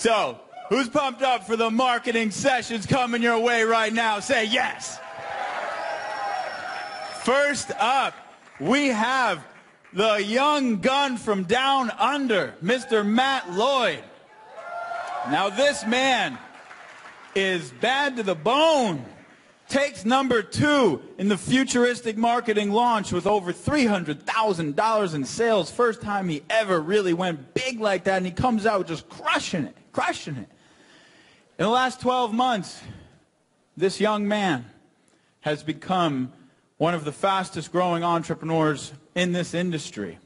So, who's pumped up for the marketing sessions coming your way right now? Say yes. First up, we have the young gun from down under, Mr. Matt Lloyd. Now this man is bad to the bone. Takes number 2 in the futuristic marketing launch with over $300,000 in sales. First time he ever really went big like that, and he comes out just crushing it, crushing it. In the last 12 months, this young man has become one of the fastest growing entrepreneurs in this industry.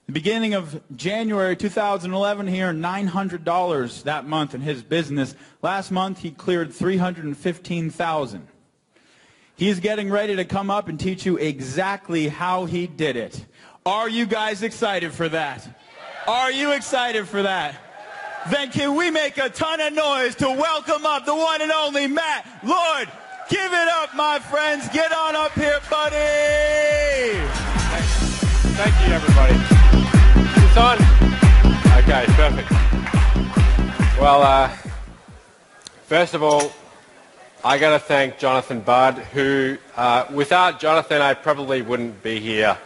The beginning of January 2011, he earned $900 that month in his business. Last month, he cleared $315,000. He's getting ready to come up and teach you exactly how he did it. Are you guys excited for that? Are you excited for that? Then can we make a ton of noise to welcome up the one and only Matt Lloyd? Give it up, my friends. Get on up here, buddy. Thank you, everybody. It's on? Okay, perfect. Well, first of all, I got to thank Jonathan Budd, who, without Jonathan, I probably wouldn't be here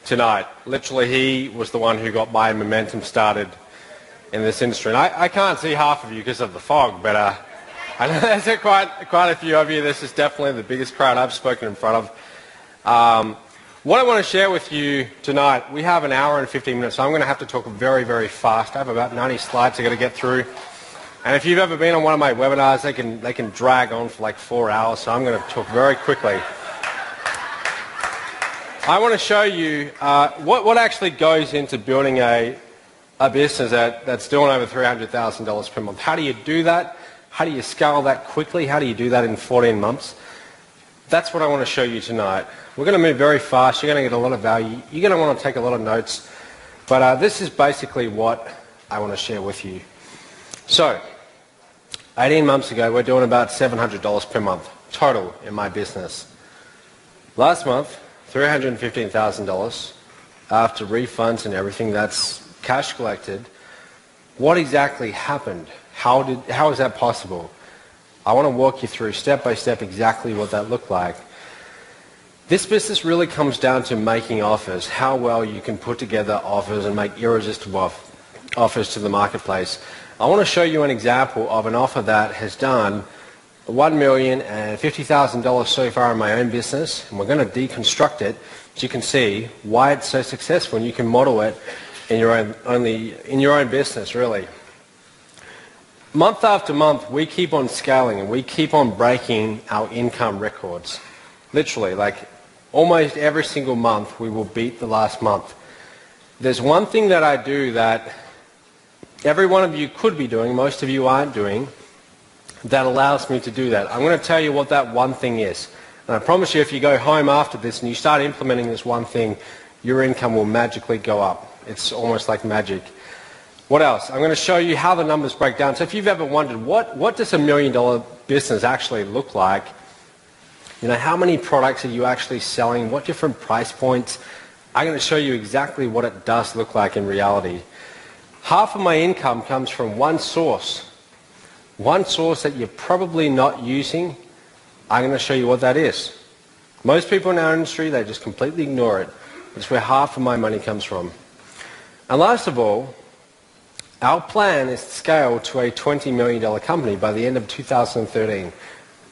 tonight. Literally, he was the one who got my momentum started in this industry. And I can't see half of you because of the fog, but I know there's quite a few of you. This is definitely the biggest crowd I've spoken in front of. What I want to share with you tonight, we have an hour and 15 minutes, so I'm going to have to talk very, very fast. I have about 90 slides I've got to get through. And if you've ever been on one of my webinars, they can drag on for like 4 hours, so I'm going to talk very quickly. I want to show you what actually goes into building a business that's doing over $300,000 per month. How do you do that? How do you scale that quickly? How do you do that in 14 months? That's what I want to show you tonight. We're going to move very fast. You're going to get a lot of value. You're going to want to take a lot of notes. But this is basically what I want to share with you. So, 18 months ago, we're doing about $700 per month total in my business. Last month, $315,000 after refunds and everything. That's cash collected. What exactly happened? How is that possible? I want to walk you through step by step exactly what that looked like. This business really comes down to making offers, how well you can put together offers and make irresistible offers to the marketplace. I want to show you an example of an offer that has done $1,050,000 so far in my own business, and we're going to deconstruct it so you can see why it's so successful, and you can model it in your own business, really. Month after month, we keep on scaling and we keep on breaking our income records. Literally, like almost every single month, we will beat the last month. There's one thing that I do that every one of you could be doing, most of you aren't doing, that allows me to do that. I'm going to tell you what that one thing is. And I promise you, if you go home after this and you start implementing this one thing, your income will magically go up. It's almost like magic. What else? I'm going to show you how the numbers break down. So if you've ever wondered, what does $1 million business actually look like? You know, how many products are you actually selling? What different price points? I'm going to show you exactly what it does look like in reality. Half of my income comes from one source. One source that you're probably not using. I'm going to show you what that is. Most people in our industry, they just completely ignore it. It's where half of my money comes from. And last of all, our plan is to scale to a $20 million company by the end of 2013.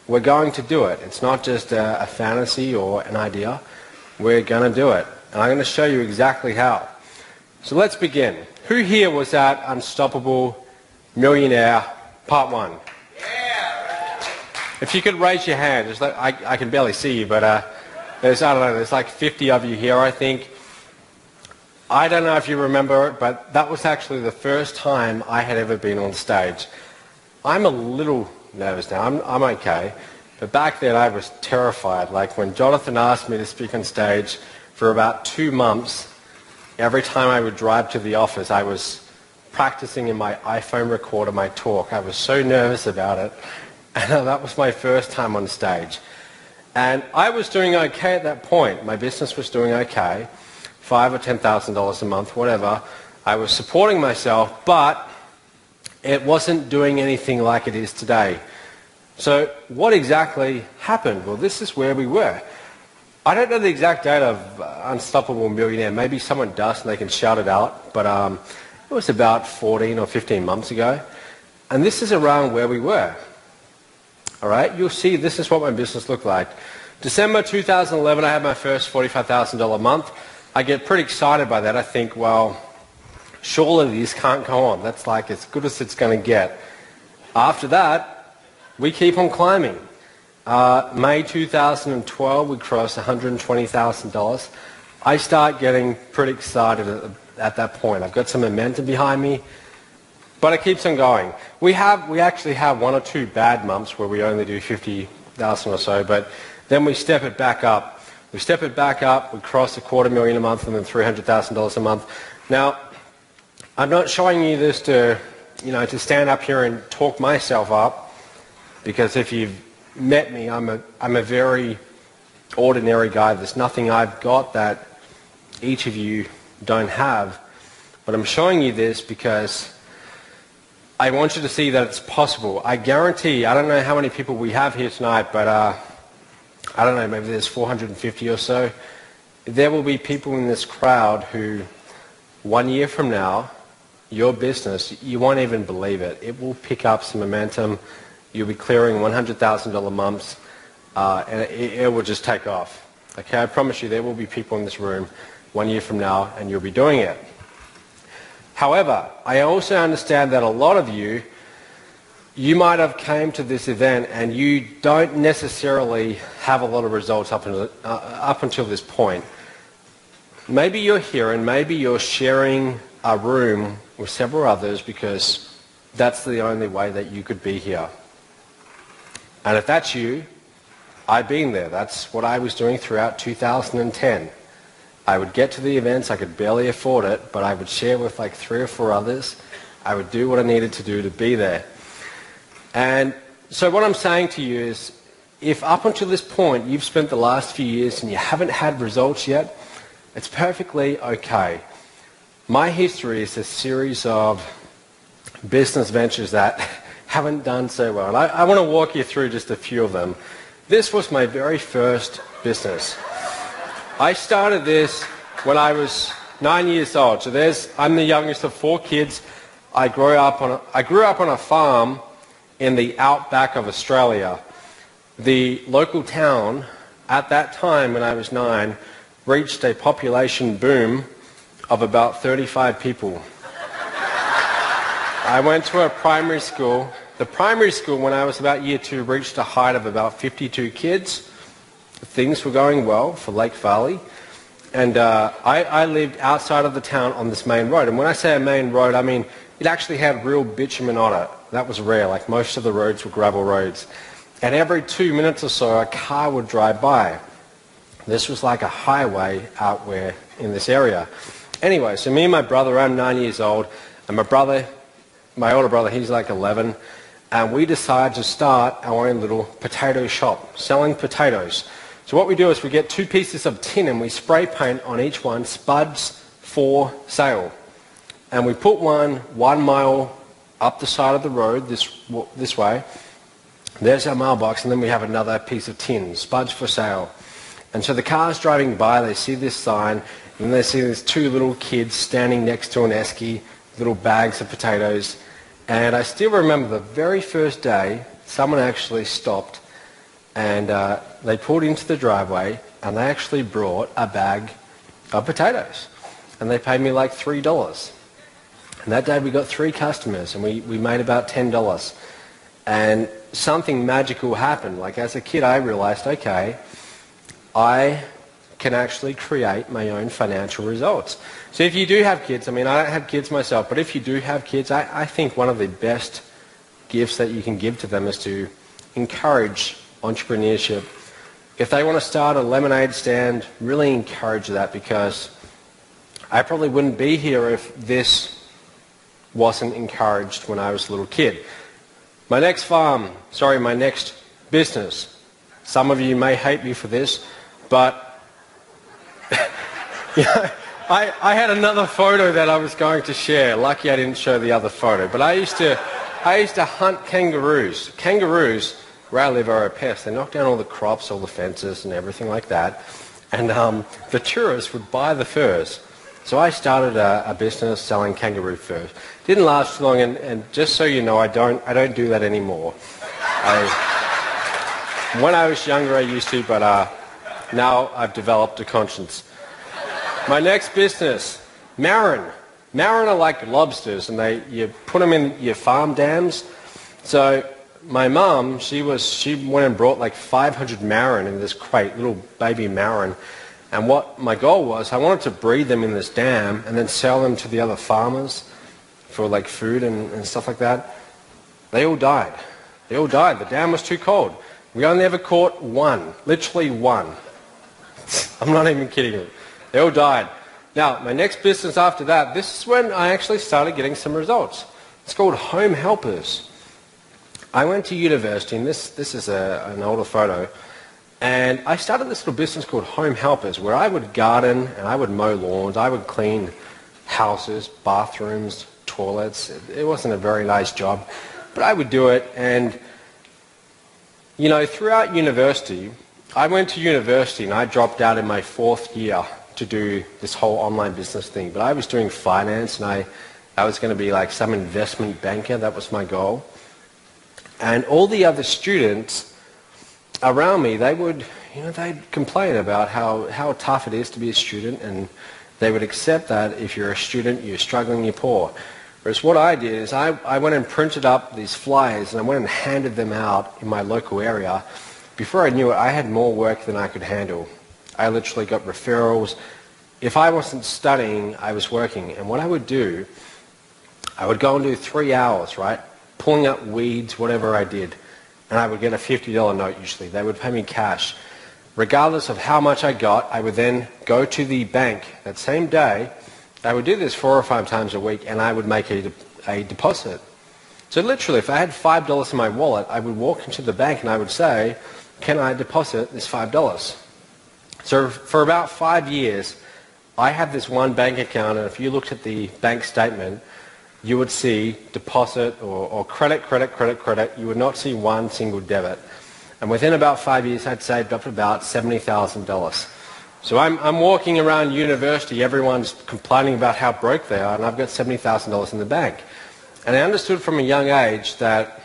We're going to do it. It's not just a fantasy or an idea. We're going to do it. And I'm going to show you exactly how. So let's begin. Who here was at Unstoppable Millionaire Part 1? Yeah. If you could raise your hand. Just like, I can barely see you, but there's like 50 of you here, I think. I don't know if you remember it, but that was actually the first time I had ever been on stage. I'm a little nervous now. I'm okay. But back then I was terrified. Like when Jonathan asked me to speak on stage for about 2 months, every time I would drive to the office, I was practicing in my iPhone recorder my talk. I was so nervous about it. And that was my first time on stage. And I was doing okay at that point. My business was doing okay. $5,000 or $10,000 a month, whatever. I was supporting myself, but It wasn't doing anything like it is today. So what exactly happened? Well, this is where we were. I don't know the exact date of Unstoppable Millionaire. Maybe someone does and they can shout it out. But it was about 14 or 15 months ago. And this is around where we were. All right, you'll see this is what my business looked like. December 2011, I had my first $45,000 month. I get pretty excited by that. I think, well, surely this can't go on. That's like as good as it's going to get. After that, we keep on climbing. May 2012, we crossed $120,000. I start getting pretty excited at that point. I've got some momentum behind me, but it keeps on going. We actually have one or two bad months where we only do 50,000 or so, but then we step it back up. We cross $250,000 a month and then $300,000 a month. Now, I'm not showing you this to stand up here and talk myself up, because if you've met me, I'm a very ordinary guy. There's nothing I've got that each of you don't have. But I'm showing you this because I want you to see that it's possible. I guarantee, I don't know how many people we have here tonight, but I don't know, maybe there's 450 or so. There will be people in this crowd who 1 year from now, your business, you won't even believe it. It will pick up some momentum. You'll be clearing $100,000 months, and it will just take off. Okay, I promise you there will be people in this room 1 year from now, and you'll be doing it. However, I also understand that a lot of you might have came to this event and you don't necessarily have a lot of results up until this point. Maybe you're here and maybe you're sharing a room with several others because that's the only way that you could be here. And if that's you, I've been there. That's what I was doing throughout 2010. I would get to the events, I could barely afford it, but I would share with like 3 or 4 others. I would do what I needed to do to be there. And so what I'm saying to you is, if up until this point you've spent the last few years and you haven't had results yet, it's perfectly okay. My history is a series of business ventures that haven't done so well. And I want to walk you through just a few of them. This was my very first business. I started this when I was 9 years old. So I'm the youngest of 4 kids. I grew up on a farm in the outback of Australia. The local town at that time when I was 9 reached a population boom of about 35 people. I went to a primary school. The primary school, when I was about year 2, reached a height of about 52 kids. Things were going well for Lake Valley. And I lived outside of the town on this main road. And when I say a main road, I mean it actually had real bitumen on it. That was rare. Like most of the roads were gravel roads. And every 2 minutes or so, a car would drive by. This was like a highway out where in this area. Anyway, so me and my brother, I'm 9 years old, and my older brother, he's like 11, and we decided to start our own little potato shop, selling potatoes. So what we do is we get 2 pieces of tin and we spray paint on each one, Spuds for sale. And we put one 1 mile up the side of the road this way. There's our mailbox, and then we have another piece of tin, Spuds for sale. And so the cars driving by, they see this sign, and they see these 2 little kids standing next to an esky, little bags of potatoes. And I still remember the very first day, someone actually stopped, and they pulled into the driveway, and they actually brought a bag of potatoes. And they paid me like $3. And that day we got 3 customers, and we made about $10. And something magical happened. Like as a kid, I realized, okay, I can actually create my own financial results. So if you do have kids, I mean, I don't have kids myself, but if you do have kids, I think one of the best gifts that you can give to them is to encourage entrepreneurship. If they want to start a lemonade stand, really encourage that, because I probably wouldn't be here if this wasn't encouraged when I was a little kid. My next business, some of you may hate me for this, but I had another photo that I was going to share. Lucky I didn't show the other photo. But I used to hunt kangaroos. Kangaroos, where I live, are a pest. They knock down all the crops, all the fences and everything like that. And the tourists would buy the furs. So I started a business selling kangaroo furs. Didn't last long, and just so you know, I don't do that anymore. When I was younger, I used to, but now I've developed a conscience. My next business, marron. Marron are like lobsters, and you put them in your farm dams. So my mum, she went and brought like 500 marron in this crate, little baby marron. And what my goal was, I wanted to breed them in this dam and then sell them to the other farmers for like food and stuff like that. They all died. They all died. The dam was too cold. We only ever caught one, literally one. I'm not even kidding you. They all died. Now, my next business after that, this is when I actually started getting some results. It's called Home Helpers. I went to university, and this is an older photo, and I started this little business called Home Helpers, where I would garden and I would mow lawns, I would clean houses, bathrooms, toilets. It wasn't a very nice job, but I would do it. And, you know, throughout university, I went to university and I dropped out in my 4th year to do this whole online business thing. But I was doing finance, and I was going to be like some investment banker. That was my goal. And all the other students around me, they'd complain about how tough it is to be a student, and they would accept that if you're a student, you're struggling, you're poor. Whereas what I did is I went and printed up these flyers, and I went and handed them out in my local area. Before I knew it, I had more work than I could handle. I literally got referrals. If I wasn't studying, I was working. And what I would do, I would go and do 3 hours, right? Pulling up weeds, whatever I did. And I would get a $50 note usually. They would pay me cash. Regardless of how much I got, I would then go to the bank that same day. I would do this 4 or 5 times a week, and I would make a deposit. So literally, if I had $5 in my wallet, I would walk into the bank and I would say, can I deposit this $5? So for about 5 years, I had this one bank account, and if you looked at the bank statement, you would see deposit or credit, credit, credit, credit. You would not see one single debit. And within about 5 years, I'd saved up about $70,000. So I'm walking around university, everyone's complaining about how broke they are, and I've got $70,000 in the bank. And I understood from a young age that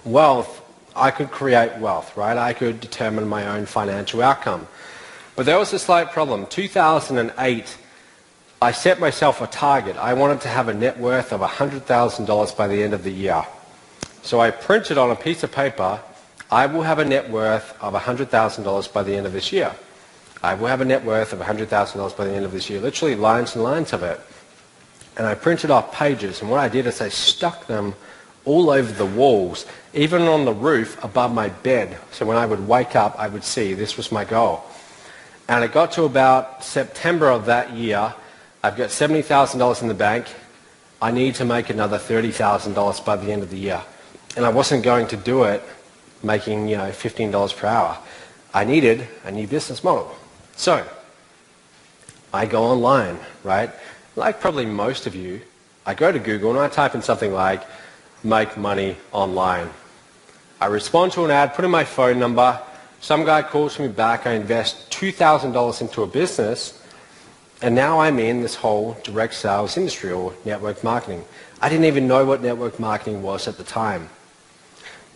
wealth, I could create wealth, right? I could determine my own financial outcome. But there was a slight problem. 2008, I set myself a target. I wanted to have a net worth of $100,000 by the end of the year. So I printed on a piece of paper, I will have a net worth of $100,000 by the end of this year. I will have a net worth of $100,000 by the end of this year. Literally lines and lines of it. And I printed off pages, and what I did is I stuck them all over the walls, even on the roof above my bed. So when I would wake up, I would see this was my goal. And it got to about September of that year. I've got $70,000 in the bank. I need to make another $30,000 by the end of the year. And I wasn't going to do it making, $15 per hour. I needed a new business model. So I go online, right? Like probably most of you, I go to Google and I type in something like make money online. I respond to an ad, put in my phone number. Some guy calls me back. I invest $2,000 into a business, and now I'm in this whole direct sales industry or network marketing. I didn't even know what network marketing was at the time.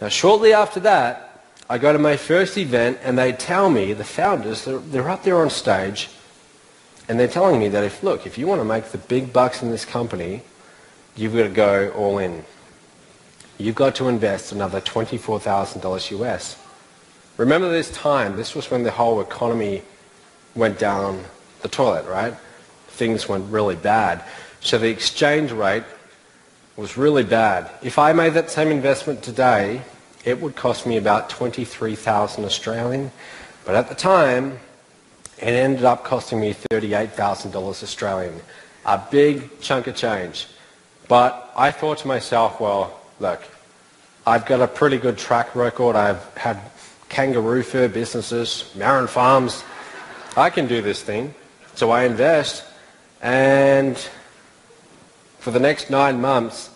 Now, shortly after that, I go to my first event, and they tell me, the founders, they're up there on stage, and they're telling me that if you want to make the big bucks in this company, you've got to go all in. You've got to invest another $24,000 US. Remember this time, this was when the whole economy went down the toilet, right? Things went really bad. So the exchange rate was really bad. If I made that same investment today, it would cost me about 23,000 Australian. But at the time, it ended up costing me $38,000 Australian. A big chunk of change. But I thought to myself, well, look, I've got a pretty good track record. I've had kangaroo fur businesses, marron farms. I can do this thing. So I invest, And for the next 9 months,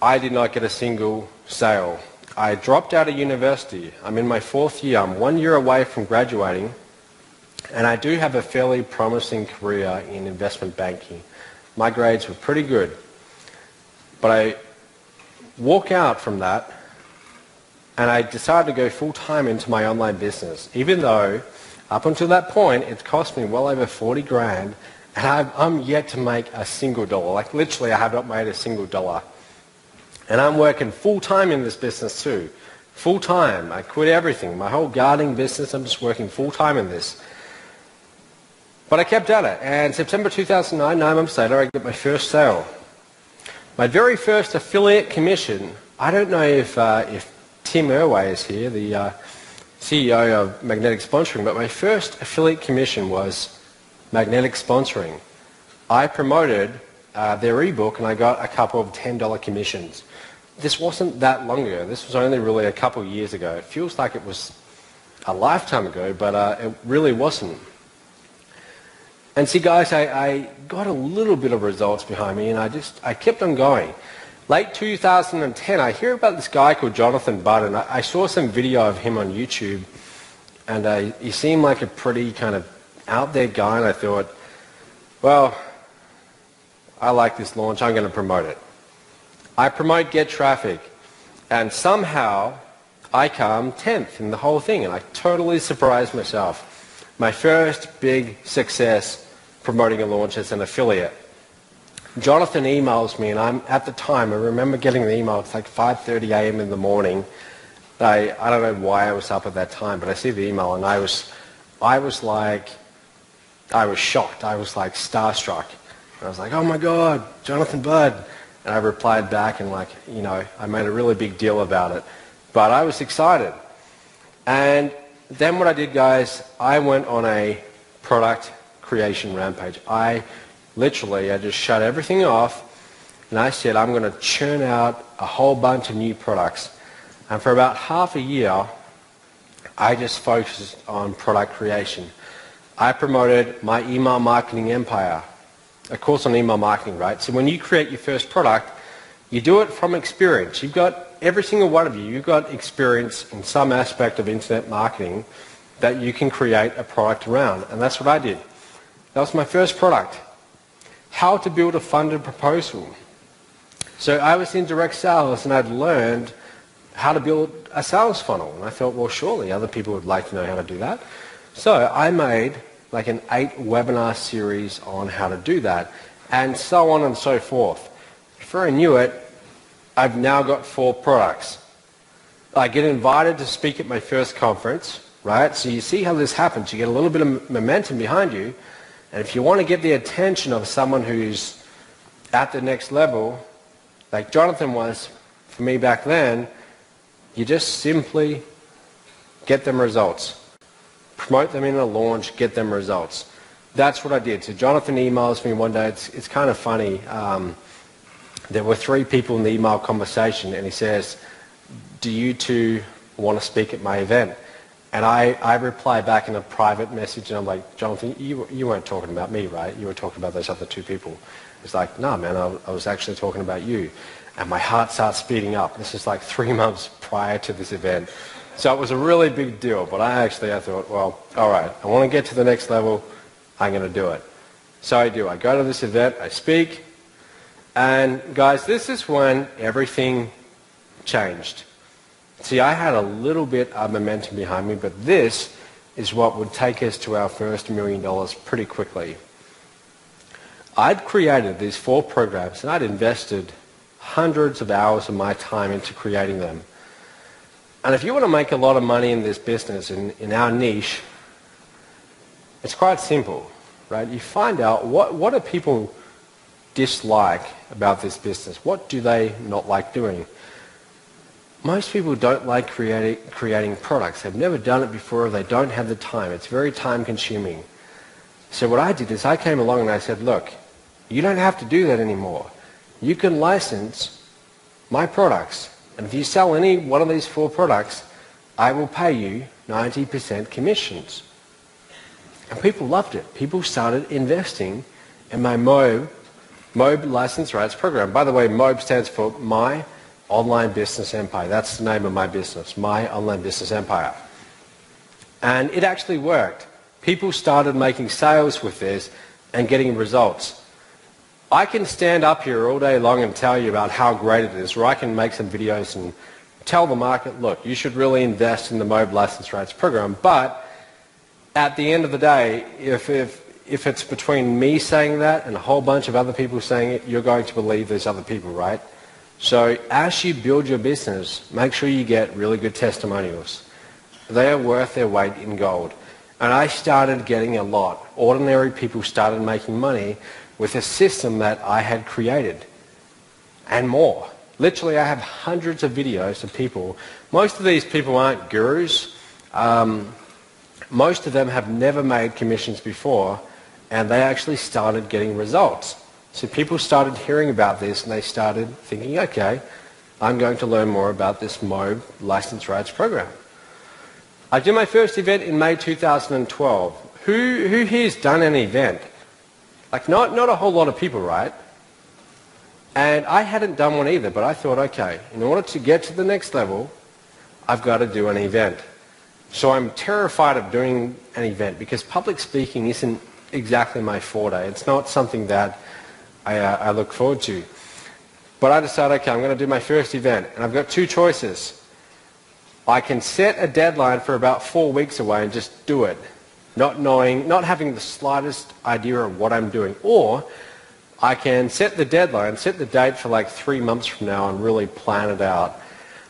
I did not get a single sale. I dropped out of university. I'm in my 4th year. I'm 1 year away from graduating. And I do have a fairly promising career in investment banking. My grades were pretty good. But I walk out from that and I decided to go full-time into my online business, even though up until that point it cost me well over 40 grand and I'm yet to make a single dollar. Like literally I have not made a single dollar. And I'm working full-time in this business too. Full-time. I quit everything. My whole gardening business, I'm just working full-time in this. But I kept at it. And September 2009, 9 months later, I got my first sale. My very first affiliate commission, I don't know if Tim Irway is here, the CEO of Magnetic Sponsoring, but my first affiliate commission was Magnetic Sponsoring. I promoted their ebook and I got a couple of $10 commissions. This wasn't that long ago. This was only really a couple of years ago. It feels like it was a lifetime ago, but it really wasn't. And see, guys, I got a little bit of results behind me, and I kept on going. Late 2010, I hear about this guy called Jonathan Budd, and I saw some video of him on YouTube, and he seemed like a pretty kind of out there guy, and I thought, well, I like this launch, I'm going to promote it. I promote Get Traffic, and somehow I come 10th in the whole thing, and I totally surprised myself. My first big success promoting a launch as an affiliate. Jonathan emails me, and at the time, I remember getting the email, it's like 5:30 a.m. in the morning. I don't know why I was up at that time, but I see the email, and I was shocked. I was like starstruck. I was like, oh my God, Jonathan Budd. And I replied back and I made a really big deal about it. But I was excited. And then what I did, guys, I went on a product creation rampage. I just shut everything off and I said, I'm going to churn out a whole bunch of new products. And for about half a year, I just focused on product creation. I promoted my email marketing empire, a course on email marketing, right? So when you create your first product, you do it from experience. You've got, every single one of you, you've got experience in some aspect of internet marketing that you can create a product around. And that's what I did. That was my first product. How to build a funded proposal. So I was in direct sales and I'd learned how to build a sales funnel. And I thought, well, surely other people would like to know how to do that. So I made like an 8-webinar series on how to do that, and so on and so forth. Before I knew it, I've now got 4 products. I get invited to speak at my first conference, right? So you see how this happens. You get a little bit of momentum behind you, and if you want to get the attention of someone who's at the next level, like Jonathan was for me back then, you just simply get them results. Promote them in a launch, get them results. That's what I did. So Jonathan emails me one day. It's kind of funny. There were 3 people in the email conversation, and he says, do you two want to speak at my event? And I reply back in a private message, and I'm like, Jonathan, you weren't talking about me, right? You were talking about those other 2 people. He's like, no, man, I was actually talking about you. And my heart starts speeding up. This is like 3 months prior to this event. So it was a really big deal, but I thought, well, all right, I want to get to the next level, I'm going to do it. So I do. I go to this event, I speak, and guys, this is when everything changed. See, I had a little bit of momentum behind me, but this is what would take us to our first $1 million pretty quickly. I'd created these 4 programs, and I'd invested hundreds of hours of my time into creating them. And if you want to make a lot of money in this business, in our niche, it's quite simple, right? You find out what do people dislike about this business? What do they not like doing? Most people don't like creating products. They've never done it before. They don't have the time. It's very time consuming. So what I did is I came along and I said, look, you don't have to do that anymore. You can license my products. And if you sell any one of these 4 products, I will pay you 90% commissions. And people loved it. People started investing in my MOBE license rights program. By the way, MOBE stands for My Online Business Empire. That's the name of my business, My Online Business Empire. And it actually worked. People started making sales with this and getting results. I can stand up here all day long and tell you about how great it is, or I can make some videos and tell the market, look, you should really invest in the MOBE license rights program. But at the end of the day, if it's between me saying that and a whole bunch of other people saying it, you're going to believe those other people, right? So as you build your business, make sure you get really good testimonials. They are worth their weight in gold. And I started getting a lot. Ordinary people started making money with a system that I had created and more. Literally, I have hundreds of videos of people. Most of these people aren't gurus. Most of them have never made commissions before, and they actually started getting results. So people started hearing about this, and they started thinking, okay, I'm going to learn more about this MOBE license rights program. I did my first event in May 2012. Who here's done an event? Like not a whole lot of people, right? And I hadn't done one either, but I thought, okay, in order to get to the next level, I've got to do an event. So I'm terrified of doing an event because public speaking isn't exactly my forte. It's not something that I look forward to. But I decided, okay, I'm going to do my first event, and I've got two choices. I can set a deadline for about 4 weeks away and just do it, not having the slightest idea of what I'm doing. Or I can set the deadline, set the date for like 3 months from now and really plan it out.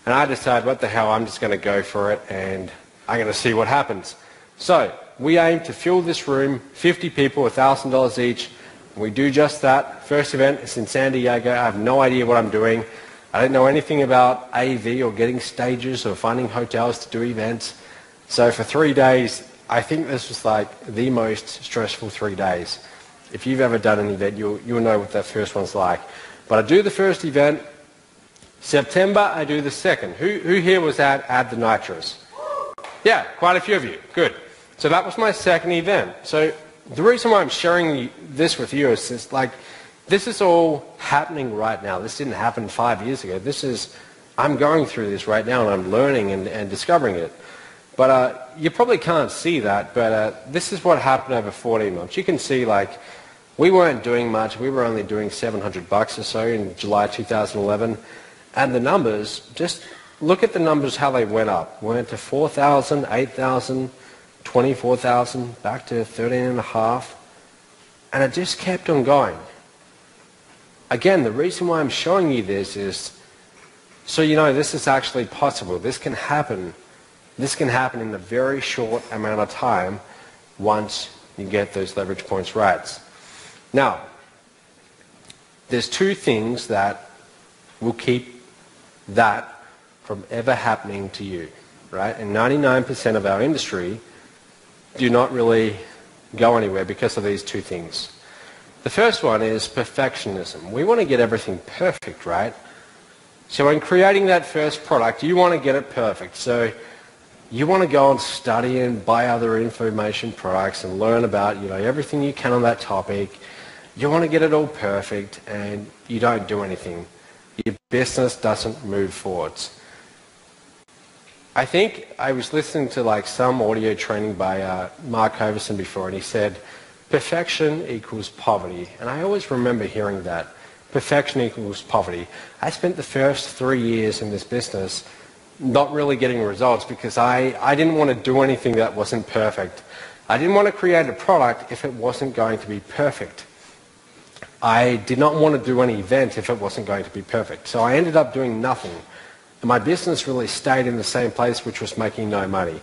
And I decided, what the hell, I'm just going to go for it and I'm going to see what happens. So we aim to fill this room, 50 people, $1,000 each. We do just that. First event is in San Diego. I have no idea what I'm doing. I don't know anything about AV or getting stages or finding hotels to do events. So for 3 days, I think this was like the most stressful 3 days. If you've ever done an event, you'll know what that first one's like. But I do the first event. September, I do the second. Who here was at Add the Nitros? Yeah, quite a few of you. Good. So that was my second event. So the reason why I'm sharing this with you is just like, this is all happening right now. This didn't happen 5 years ago. I'm going through this right now and I'm learning and discovering it. But you probably can't see that, but this is what happened over 14 months. You can see like we weren't doing much. We were only doing $700 or so in July 2011. And the numbers, just look at the numbers, how they went up. Went to 4,000, 8,000, 24,000, back to 13.5. And it just kept on going. Again, the reason why I'm showing you this is so you know this is actually possible. This can happen. This can happen in a very short amount of time once you get those leverage points right. Now, there's two things that will keep that from ever happening to you, right? And 99% of our industry do not really go anywhere because of these two things. The first one is perfectionism. We want to get everything perfect, right? So in creating that first product, you want to get it perfect. So you want to go and study and buy other information products and learn about, everything you can on that topic. You want to get it all perfect and you don't do anything. Your business doesn't move forwards. I think I was listening to like some audio training by Mark Hoverson before, and he said, perfection equals poverty. And I always remember hearing that. Perfection equals poverty. I spent the first 3 years in this business not really getting results because I didn't want to do anything that wasn't perfect. I didn't want to create a product if it wasn't going to be perfect. I did not want to do an event if it wasn't going to be perfect. So I ended up doing nothing. And my business really stayed in the same place, which was making no money.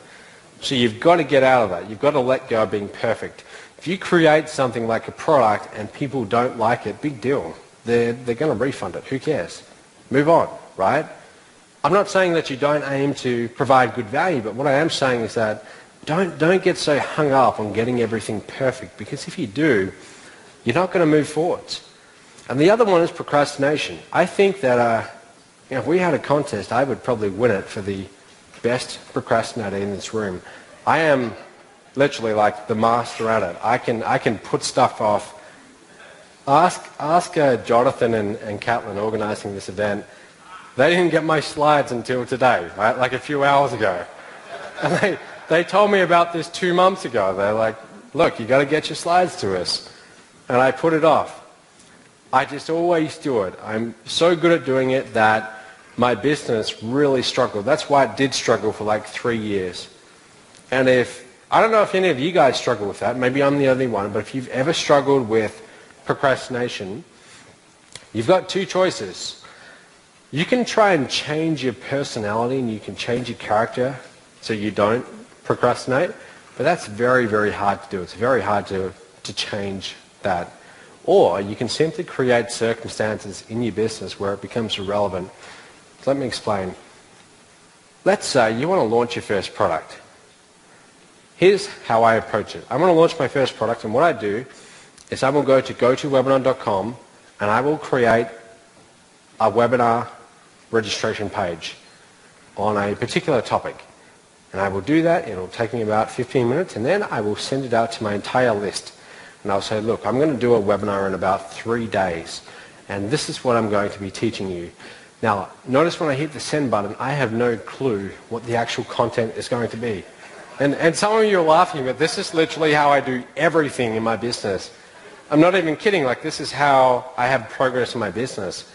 So you've got to get out of that. You've got to let go of being perfect. If you create something like a product and people don't like it, big deal. They're going to refund it. Who cares? Move on, right? I'm not saying that you don't aim to provide good value, but what I am saying is that don't get so hung up on getting everything perfect, because if you do, you're not going to move forwards. And the other one is procrastination. I think that if we had a contest, I would probably win it for the best procrastinator in this room. I am literally like the master at it. I can put stuff off Ask Jonathan and Catlin organising this event. They didn't get my slides until today, right? Like a few hours ago. And they told me about this 2 months ago. They're like, look, you got to get your slides to us. And I put it off. I just always do it. I'm so good at doing it that my business really struggled. That's why it did struggle for like 3 years. And I don't know if any of you guys struggle with that. Maybe I'm the only one. But if you've ever struggled with procrastination, you've got two choices. You can try and change your personality and you can change your character so you don't procrastinate, but that's very, very hard to do. It's very hard to change that. Or you can simply create circumstances in your business where it becomes irrelevant. So let me explain. Let's say you want to launch your first product. Here's how I approach it. I want to launch my first product, and what I do is I will go to gotowebinar.com and I will create a webinar registration page on a particular topic. And I will do that. It will take me about 15 minutes, and then I will send it out to my entire list. And I'll say, look, I'm going to do a webinar in about 3 days, and this is what I'm going to be teaching you. Now, notice when I hit the send button, I have no clue what the actual content is going to be. And some of you are laughing, but this is literally how I do everything in my business. I'm not even kidding. Like, this is how I have progress in my business.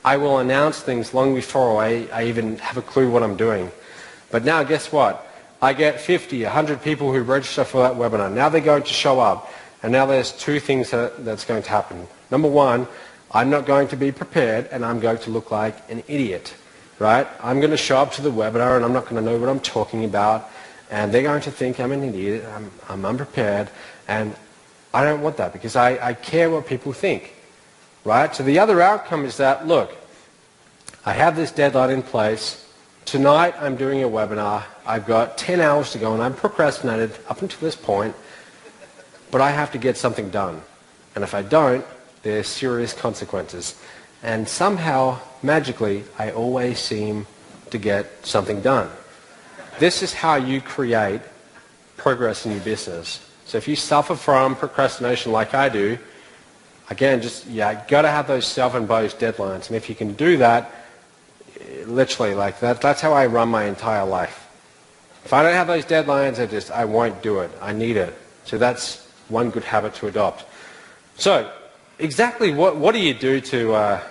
I will announce things long before I even have a clue what I'm doing. But now guess what? I get 50, 100 people who register for that webinar. Now they're going to show up. And now there's two things that's going to happen. Number one, I'm not going to be prepared and I'm going to look like an idiot. Right? I'm going to show up to the webinar and I'm not going to know what I'm talking about. And they're going to think I'm an idiot, I'm unprepared. And I don't want that because I care what people think. Right? So the other outcome is that, look, I have this deadline in place. Tonight I'm doing a webinar. I've got 10 hours to go and I've procrastinated up until this point, but I have to get something done. And if I don't, there's serious consequences. And somehow, magically, I always seem to get something done. This is how you create progress in your business. So if you suffer from procrastination like I do, again, got to have those self-imposed deadlines. And if you can do that, literally, like that's how I run my entire life. If I don't have those deadlines, I won't do it. I need it. So that's one good habit to adopt. So exactly what do you do to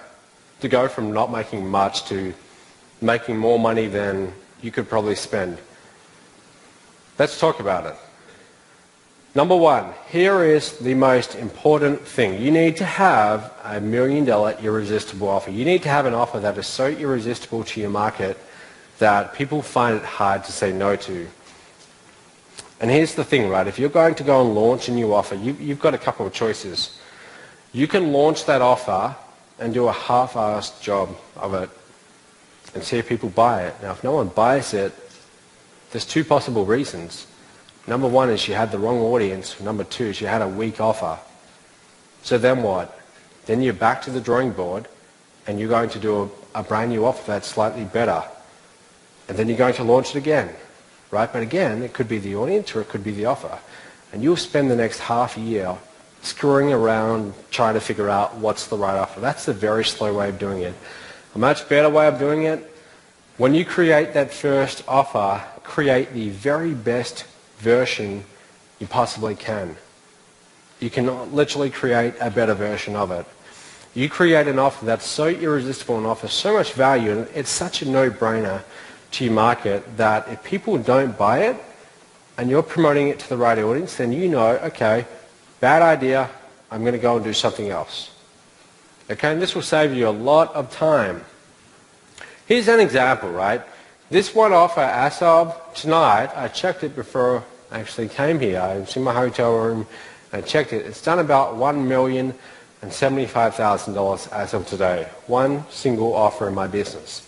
go from not making much to making more money than you could probably spend? Let's talk about it. Number one, here is the most important thing. You need to have a $1 million irresistible offer. You need to have an offer that is so irresistible to your market that people find it hard to say no to. And here's the thing, right? If you're going to go and launch a new offer, you've got a couple of choices. You can launch that offer and do a half-assed job of it and see if people buy it. Now, if no one buys it, there's two possible reasons. Number one is you had the wrong audience. Number two is you had a weak offer. So then what? Then you're back to the drawing board and you're going to do a brand new offer that's slightly better. And then you're going to launch it again. Right? But again, it could be the audience or it could be the offer. And you'll spend the next half a year screwing around trying to figure out what's the right offer. That's the very slow way of doing it. A much better way of doing it, when you create that first offer, create the very best version you possibly can. You can literally create a better version of it. You create an offer that's so irresistible and offers so much value, and it's such a no-brainer to your market that if people don't buy it and you're promoting it to the right audience, then you know, okay, bad idea, I'm going to go and do something else. Okay, and this will save you a lot of time. Here's an example, right? This one offer, as of tonight, I checked it before I actually came here. I was in my hotel room and I checked it. It's done about $1,075,000 as of today. One single offer in my business.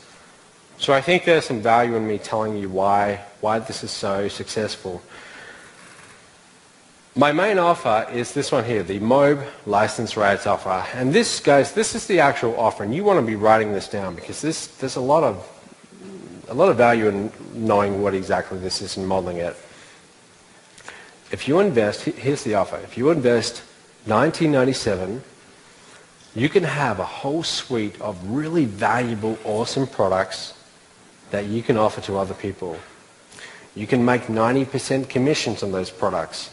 So I think there's some value in me telling you why this is so successful. My main offer is this one here, the MOBE license rates offer. And this, guys, this is the actual offer, and you want to be writing this down because there's a lot of value in knowing what exactly this is and modeling it. If you invest, here's the offer. If you invest $19.97 You can have a whole suite of really valuable, awesome products that you can offer to other people. You can make 90% commissions on those products.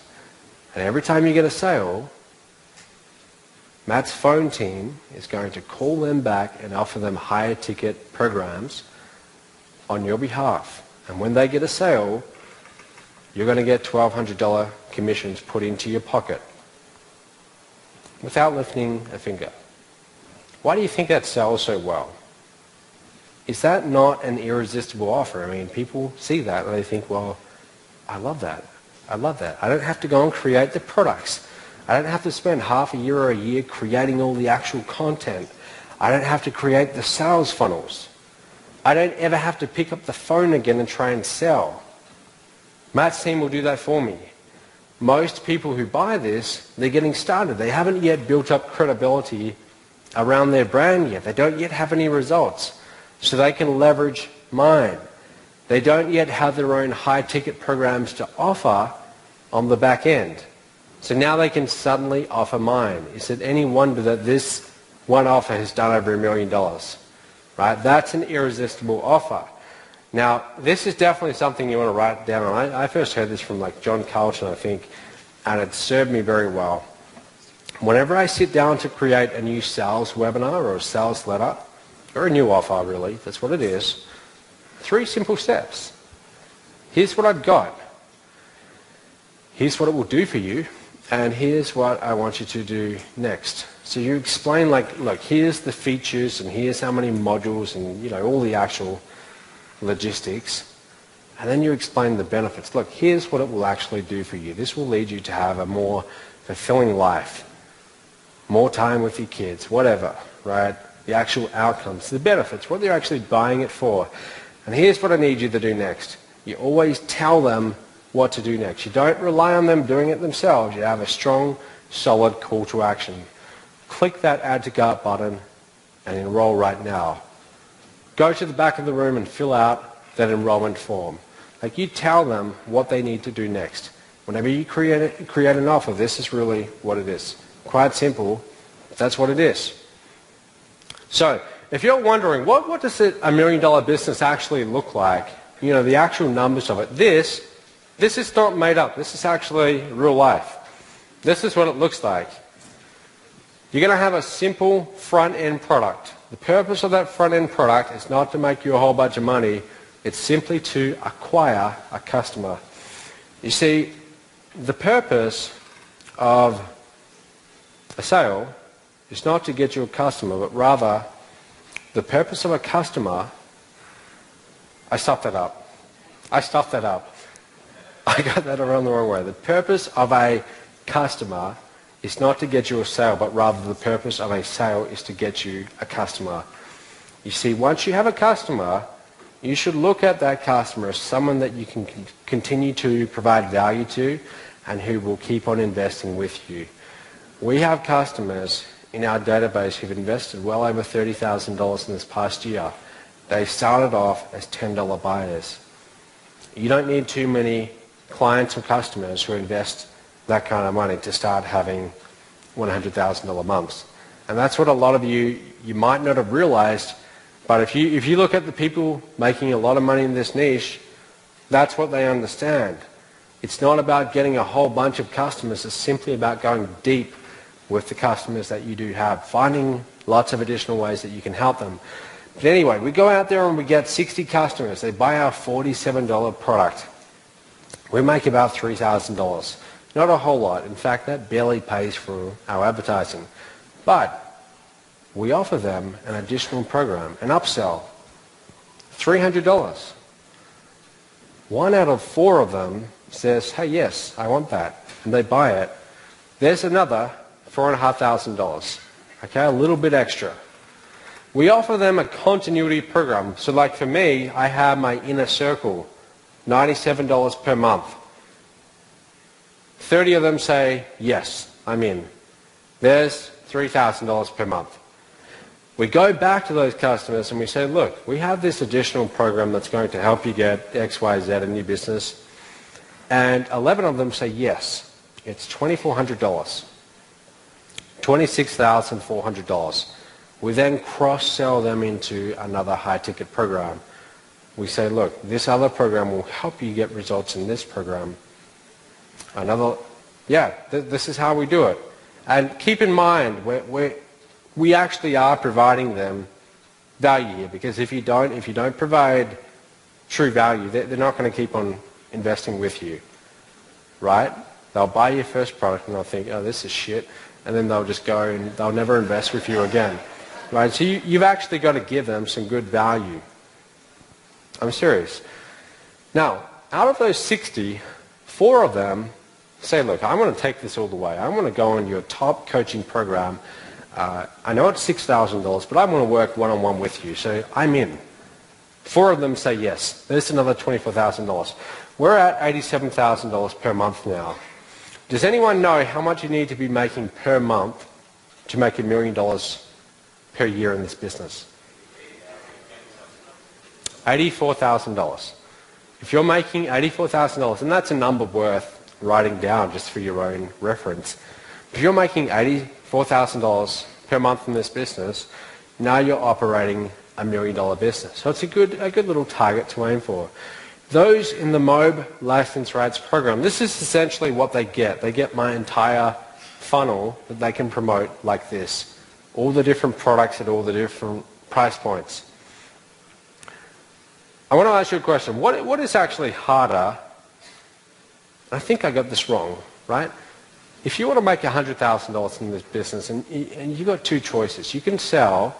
And every time you get a sale, Matt's phone team is going to call them back and offer them higher ticket programs on your behalf. And when they get a sale, you're going to get $1,200 commissions put into your pocket without lifting a finger. Why do you think that sells so well? Is that not an irresistible offer? I mean, people see that and they think, well, I love that. I love that. I don't have to go and create the products. I don't have to spend half a year or a year creating all the actual content. I don't have to create the sales funnels. I don't ever have to pick up the phone again and try and sell. Matt's team will do that for me. Most people who buy this, they're getting started. They haven't yet built up credibility around their brand yet. They don't yet have any results. So they can leverage mine. They don't yet have their own high-ticket programs to offer on the back end. So now they can suddenly offer mine. Is it any wonder that this one offer has done over $1 million? Right? That's an irresistible offer. Now, this is definitely something you want to write down on. I first heard this from like John Carlton, I think, and it served me very well. Whenever I sit down to create a new sales webinar or a sales letter, or a new offer really, that's what it is, 3 simple steps. Here's what I've got. Here's what it will do for you, and here's what I want you to do next. So you explain like, look, here's the features and here's how many modules and, you know, all the actual logistics. And then you explain the benefits. Look, here's what it will actually do for you. This will lead you to have a more fulfilling life, more time with your kids, whatever, right? The actual outcomes, the benefits, what they're actually buying it for. And here's what I need you to do next. You always tell them what to do next. You don't rely on them doing it themselves. You have a strong, solid call to action. Click that Add to Cart button and enroll right now. Go to the back of the room and fill out that enrollment form. Like, you tell them what they need to do next. Whenever you create an offer, this is really what it is. Quite simple. That's what it is. So, if you're wondering, what does a $1 million business actually look like? You know, the actual numbers of it. This is not made up. This is actually real life. This is what it looks like. You're going to have a simple front-end product. The purpose of that front-end product is not to make you a whole bunch of money. It's simply to acquire a customer. You see, the purpose of a sale is not to get you a customer, but rather the purpose of a customer. I stuffed that up. I got that around the wrong way. The purpose of a customer is not to get you a sale, but rather the purpose of a sale is to get you a customer. You see, once you have a customer, you should look at that customer as someone that you can continue to provide value to and who will keep on investing with you. We have customers in our database who've invested well over $30,000 in this past year. They started off as $10 buyers. You don't need too many clients and customers who invest that kind of money to start having $100,000 months. And that's what a lot of you might not have realized, but if you look at the people making a lot of money in this niche, that's what they understand. It's not about getting a whole bunch of customers, it's simply about going deep with the customers that you do have, finding lots of additional ways that you can help them. But anyway, we go out there and we get 60 customers. They buy our $47 product. We make about $3,000. Not a whole lot. In fact, that barely pays for our advertising. But we offer them an additional program, an upsell, $300. 1 out of 4 of them says, hey, yes, I want that. And they buy it. There's another $4,500. Okay, a little bit extra. We offer them a continuity program. So like for me, I have my inner circle, $97 per month. 30 of them say, yes, I'm in. There's $3,000 per month. We go back to those customers and we say, look, we have this additional program that's going to help you get X, Y, Z in your business. And 11 of them say, yes, it's $2,400. $26,400. We then cross-sell them into another high-ticket program. We say, look, this other program will help you get results in this program. This is how we do it. And keep in mind, we actually are providing them value here, because if you don't provide true value, they're not going to keep on investing with you, right? They'll buy your first product and they'll think, oh, this is shit, and then they'll just go and they'll never invest with you again, right? So you've actually got to give them some good value. I'm serious. Now, out of those 60, 4 of them say, look, I want to take this all the way. I want to go on your top coaching program. I know it's $6,000, but I want to work one-on-one with you, so I'm in. 4 of them say yes. There's another $24,000. We're at $87,000 per month now. Does anyone know how much you need to be making per month to make $1 million per year in this business? $84,000. If you're making $84,000, and that's a number worth writing down just for your own reference. If you're making $84,000 per month in this business, now you're operating $1 million business. So it's a good little target to aim for. Those in the MOBE license rights program, this is essentially what they get. They get my entire funnel that they can promote like this. All the different products at all the different price points. I want to ask you a question. What is actually harder? I think I got this wrong, right? If you want to make $100,000 in this business, and you've got 2 choices. You can sell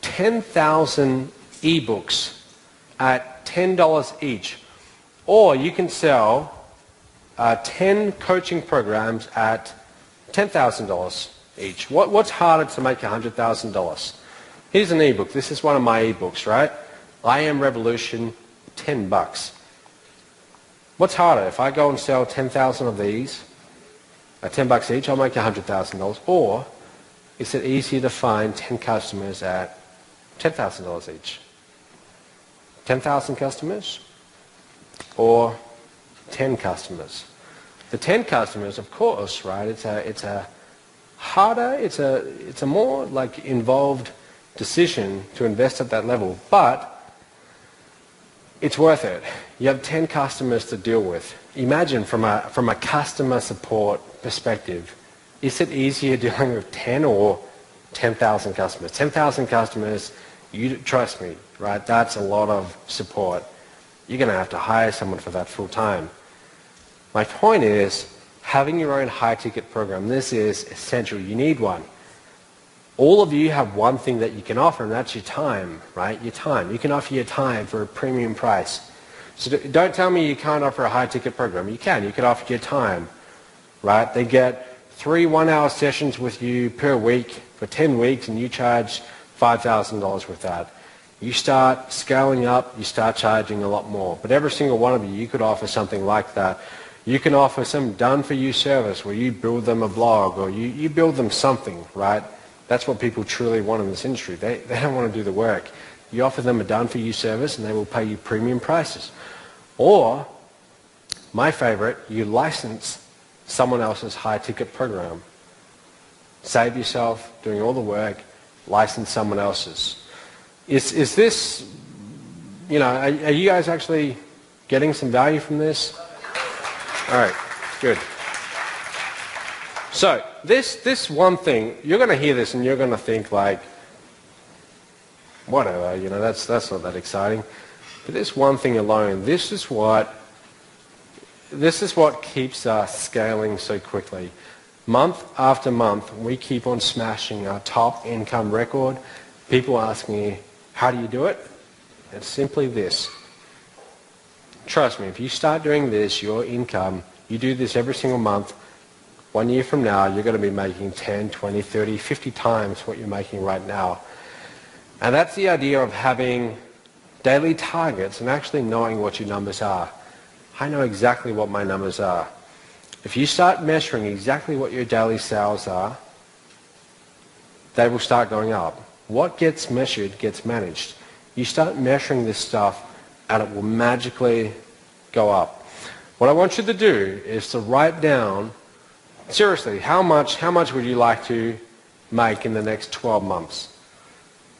10,000 ebooks at $10 each, or you can sell 10 coaching programs at $10,000 each. What's harder to make $100,000? Here's an ebook. This is one of my ebooks, right? I Am Revolution, $10. What's harder? If I go and sell 10,000 of these at $10 each, I'll make $100,000. Or is it easier to find 10 customers at $10,000 each? 10,000 customers or 10 customers? The 10 customers, of course, right? It's a harder, it's a more like involved decision to invest at that level, but it's worth it. You have 10 customers to deal with. Imagine from a customer support perspective, is it easier dealing with 10 or 10,000 customers? 10,000 customers, you trust me, right? That's a lot of support. You're going to have to hire someone for that full time. My point is, having your own high-ticket program, this is essential. You need one. All of you have one thing that you can offer, and that's your time, right? Your time. You can offer your time for a premium price. So don't tell me you can't offer a high-ticket program. You can. You can offer your time, right? They get 3 one-hour sessions with you per week for 10 weeks, and you charge $5,000 with that. You start scaling up, you start charging a lot more. But every single one of you could offer something like that. You can offer some done-for-you service where you build them a blog, or you build them something, right? That's what people truly want in this industry. They don't want to do the work. You offer them a done-for-you service and they will pay you premium prices. Or, my favorite, you license someone else's high-ticket program. Save yourself doing all the work, license someone else's. Is this, you know, are you guys actually getting some value from this? All right, good. So, this one thing, you're going to hear this and you're going to think like, whatever, you know, that's not that exciting. But this one thing alone, this is what keeps us scaling so quickly. Month after month, we keep on smashing our top income record. People ask me, how do you do it? It's simply this. Trust me, if you start doing this, your income, you do this every single month, 1 year from now, you're going to be making 10, 20, 30, 50 times what you're making right now. And that's the idea of having daily targets and actually knowing what your numbers are. I know exactly what my numbers are. If you start measuring exactly what your daily sales are, they will start going up. What gets measured gets managed. You start measuring this stuff and it will magically go up. What I want you to do is to write down Seriously, how much would you like to make in the next 12 months?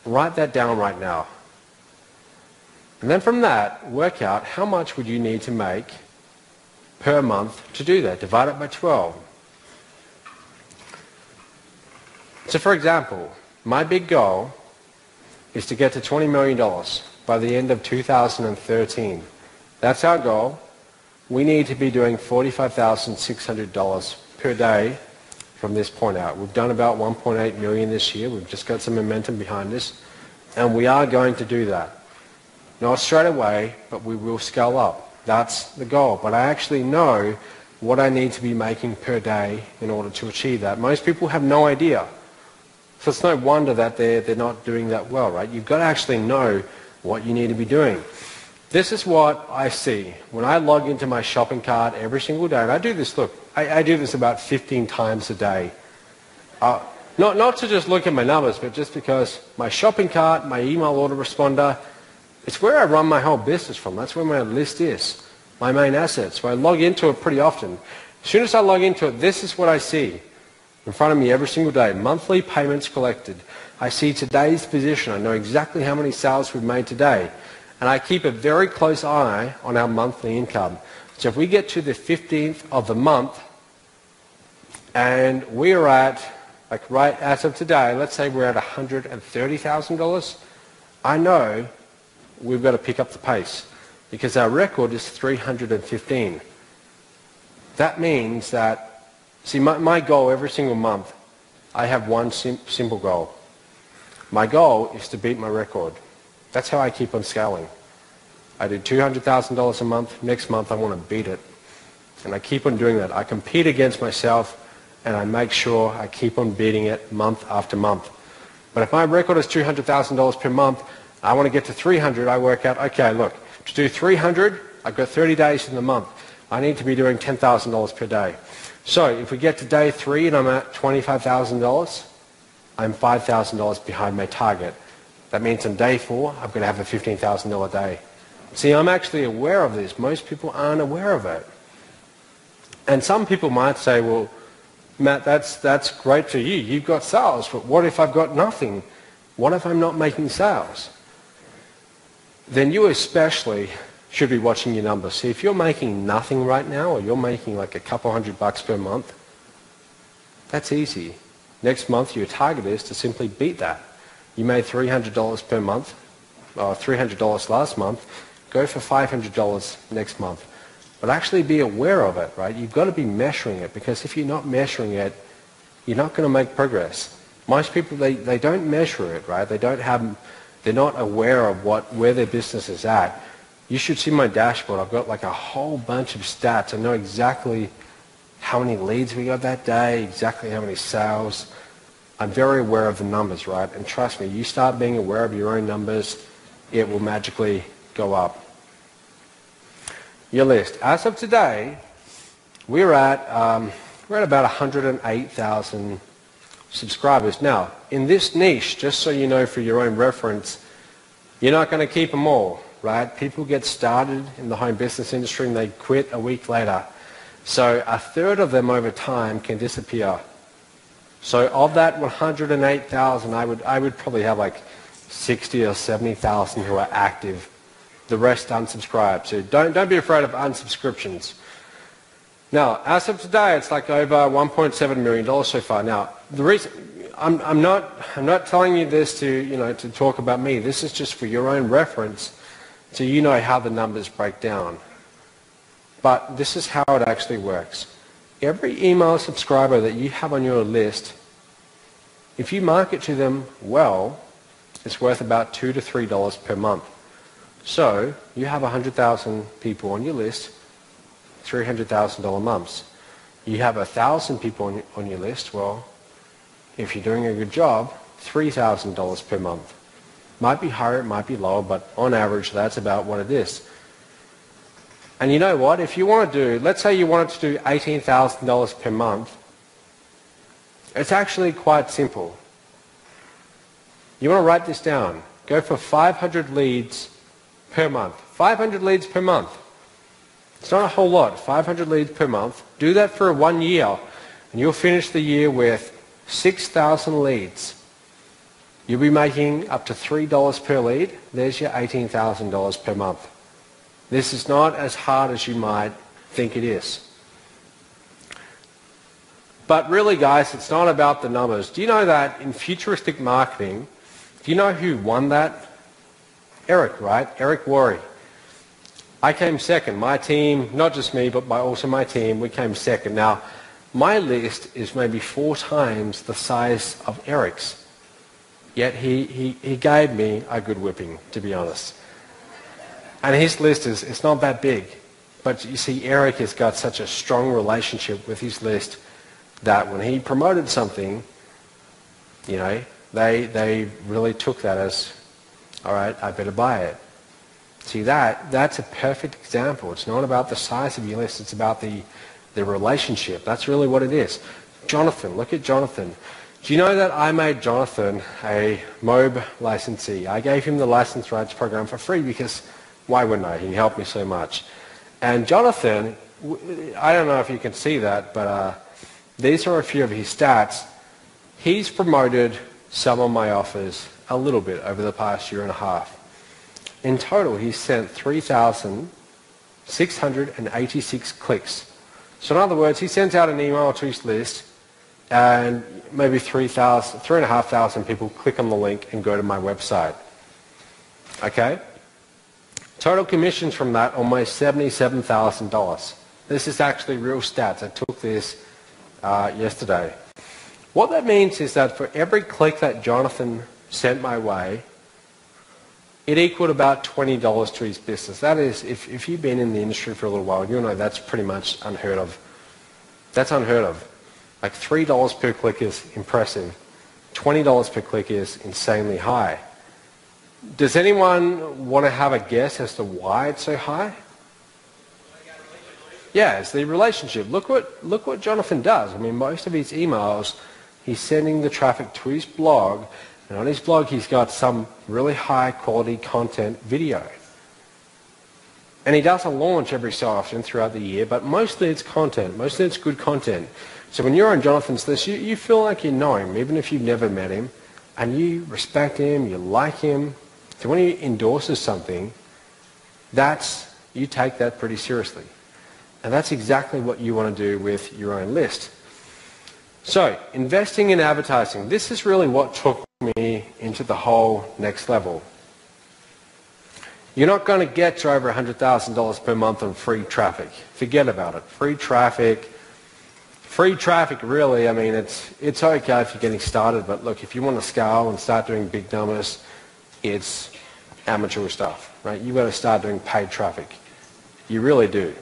Write that down right now. And then from that, work out how much would you need to make per month to do that. Divide it by 12. So for example, my big goal is to get to $20 million by the end of 2013. That's our goal. We need to be doing $45,600 per day from this point out. We've done about 1.8 million this year. We've just got some momentum behind us, and we are going to do that. Not straight away, but we will scale up. That's the goal. But I actually know what I need to be making per day in order to achieve that. Most people have no idea. So it's no wonder that they're not doing that well, right? You've got to actually know what you need to be doing. This is what I see when I log into my shopping cart every single day. And I do this, look, I do this about 15 times a day. Not to just look at my numbers, but just because my shopping cart, my email autoresponder, it's where I run my whole business from. That's where my list is, my main assets. So I log into it pretty often. As soon as I log into it, this is what I see in front of me every single day. Monthly payments collected. I see today's position. I know exactly how many sales we've made today. And I keep a very close eye on our monthly income. So if we get to the 15th of the month and we are at, like right as of today, let's say we're at $130,000, I know we've got to pick up the pace because our record is 315. That means that, see, my goal every single month, I have one simple goal. My goal is to beat my record. That's how I keep on scaling. I do $200,000 a month. Next month I want to beat it. And I keep on doing that. I compete against myself and I make sure I keep on beating it month after month. But if my record is $200,000 per month, I want to get to 300, I work out, okay, look, to do 300, I've got 30 days in the month. I need to be doing $10,000 per day. So if we get to day 3 and I'm at $25,000, I'm $5,000 behind my target. That means on day 4, I'm going to have a $15,000 day. See, I'm actually aware of this. Most people aren't aware of it. And some people might say, well, Matt, that's great for you. You've got sales, but what if I've got nothing? What if I'm not making sales? Then you especially should be watching your numbers. See, if you're making nothing right now, or you're making like a couple $100 per month, that's easy. Next month, your target is to simply beat that. You made $300 per month, or $300 last month, go for $500 next month. But actually be aware of it, right? You've got to be measuring it, because if you're not measuring it, you're not going to make progress. Most people, they don't measure it, right? They're not aware of where their business is at. You should see my dashboard. I've got like a whole bunch of stats. I know exactly how many leads we got that day, exactly how many sales. I'm very aware of the numbers, right? And trust me, you start being aware of your own numbers, it will magically go up. Your list. As of today, we're at about 108,000 subscribers. Now, in this niche, just so you know for your own reference, you're not going to keep them all, right? People get started in the home business industry and they quit a week later. So a third of them over time can disappear. So of that 108,000, I would probably have like 60 or 70,000 who are active. The rest unsubscribe. So don't be afraid of unsubscriptions. Now, as of today, it's like over $1.7 million so far. Now, the reason I'm not telling you this to talk about me. This is just for your own reference, so you know how the numbers break down. But this is how it actually works. Every email subscriber that you have on your list, if you market to them well, it's worth about $2 to $3 per month. So you have 100,000 people on your list, $300,000 months. You have 1,000 people on your list, well, if you're doing a good job, $3,000 per month. Might be higher, it might be lower, but on average, that's about what it is. And you know what? If you want to do, let's say you wanted to do $18,000 per month, it's actually quite simple. You want to write this down. Go for 500 leads per month. 500 leads per month. It's not a whole lot. 500 leads per month. Do that for 1 year. and you'll finish the year with 6,000 leads. You'll be making up to $3 per lead. There's your $18,000 per month. This is not as hard as you might think it is. But really, guys, it's not about the numbers. Do you know that in futuristic marketing, do you know who won that? Eric, right? Eric Worre. I came second. My team, not just me, but also my team, we came second. Now, my list is maybe 4 times the size of Eric's. Yet he gave me a good whipping, to be honest. And his list it's not that big. But you see, Eric has got such a strong relationship with his list that when he promoted something, you know, they really took that as, all right, I better buy it. See, that's a perfect example. It's not about the size of your list, it's about the relationship. That's really what it is. Jonathan, look at Jonathan. Do you know that I made Jonathan a MOBE licensee? I gave him the license rights program for free because why wouldn't I? He helped me so much. And Jonathan, I don't know if you can see that, but these are a few of his stats. He's promoted some of my offers a little bit over the past year and a half. In total, he's sent 3,686 clicks. So in other words, he sends out an email to his list and maybe 3,500 people click on the link and go to my website. Okay? Total commissions from that, almost $77,000. This is actually real stats. I took this yesterday. What that means is that for every click that Jonathan sent my way, it equaled about $20 to his business. That is, if you've been in the industry for a little while, you'll know that's pretty much unheard of. That's unheard of. Like $3 per click is impressive. $20 per click is insanely high. Does anyone want to have a guess as to why it's so high? Yeah, it's the relationship. Look what Jonathan does. I mean, most of his emails, he's sending the traffic to his blog, and on his blog he's got some really high quality content video. And he does a launch every so often throughout the year, but mostly it's content. Mostly it's good content. So when you're on Jonathan's list, you feel like you know him, even if you've never met him, and you respect him, you like him. So when he endorses something, you take that pretty seriously. And that's exactly what you want to do with your own list. So, investing in advertising. This is really what took me into the whole next level. You're not going to get to over $100,000 per month on free traffic. Forget about it. Free traffic really, I mean, it's okay if you're getting started, but look, if you want to scale and start doing big numbers, it's amateur stuff, right? You've got to start doing paid traffic. You really do.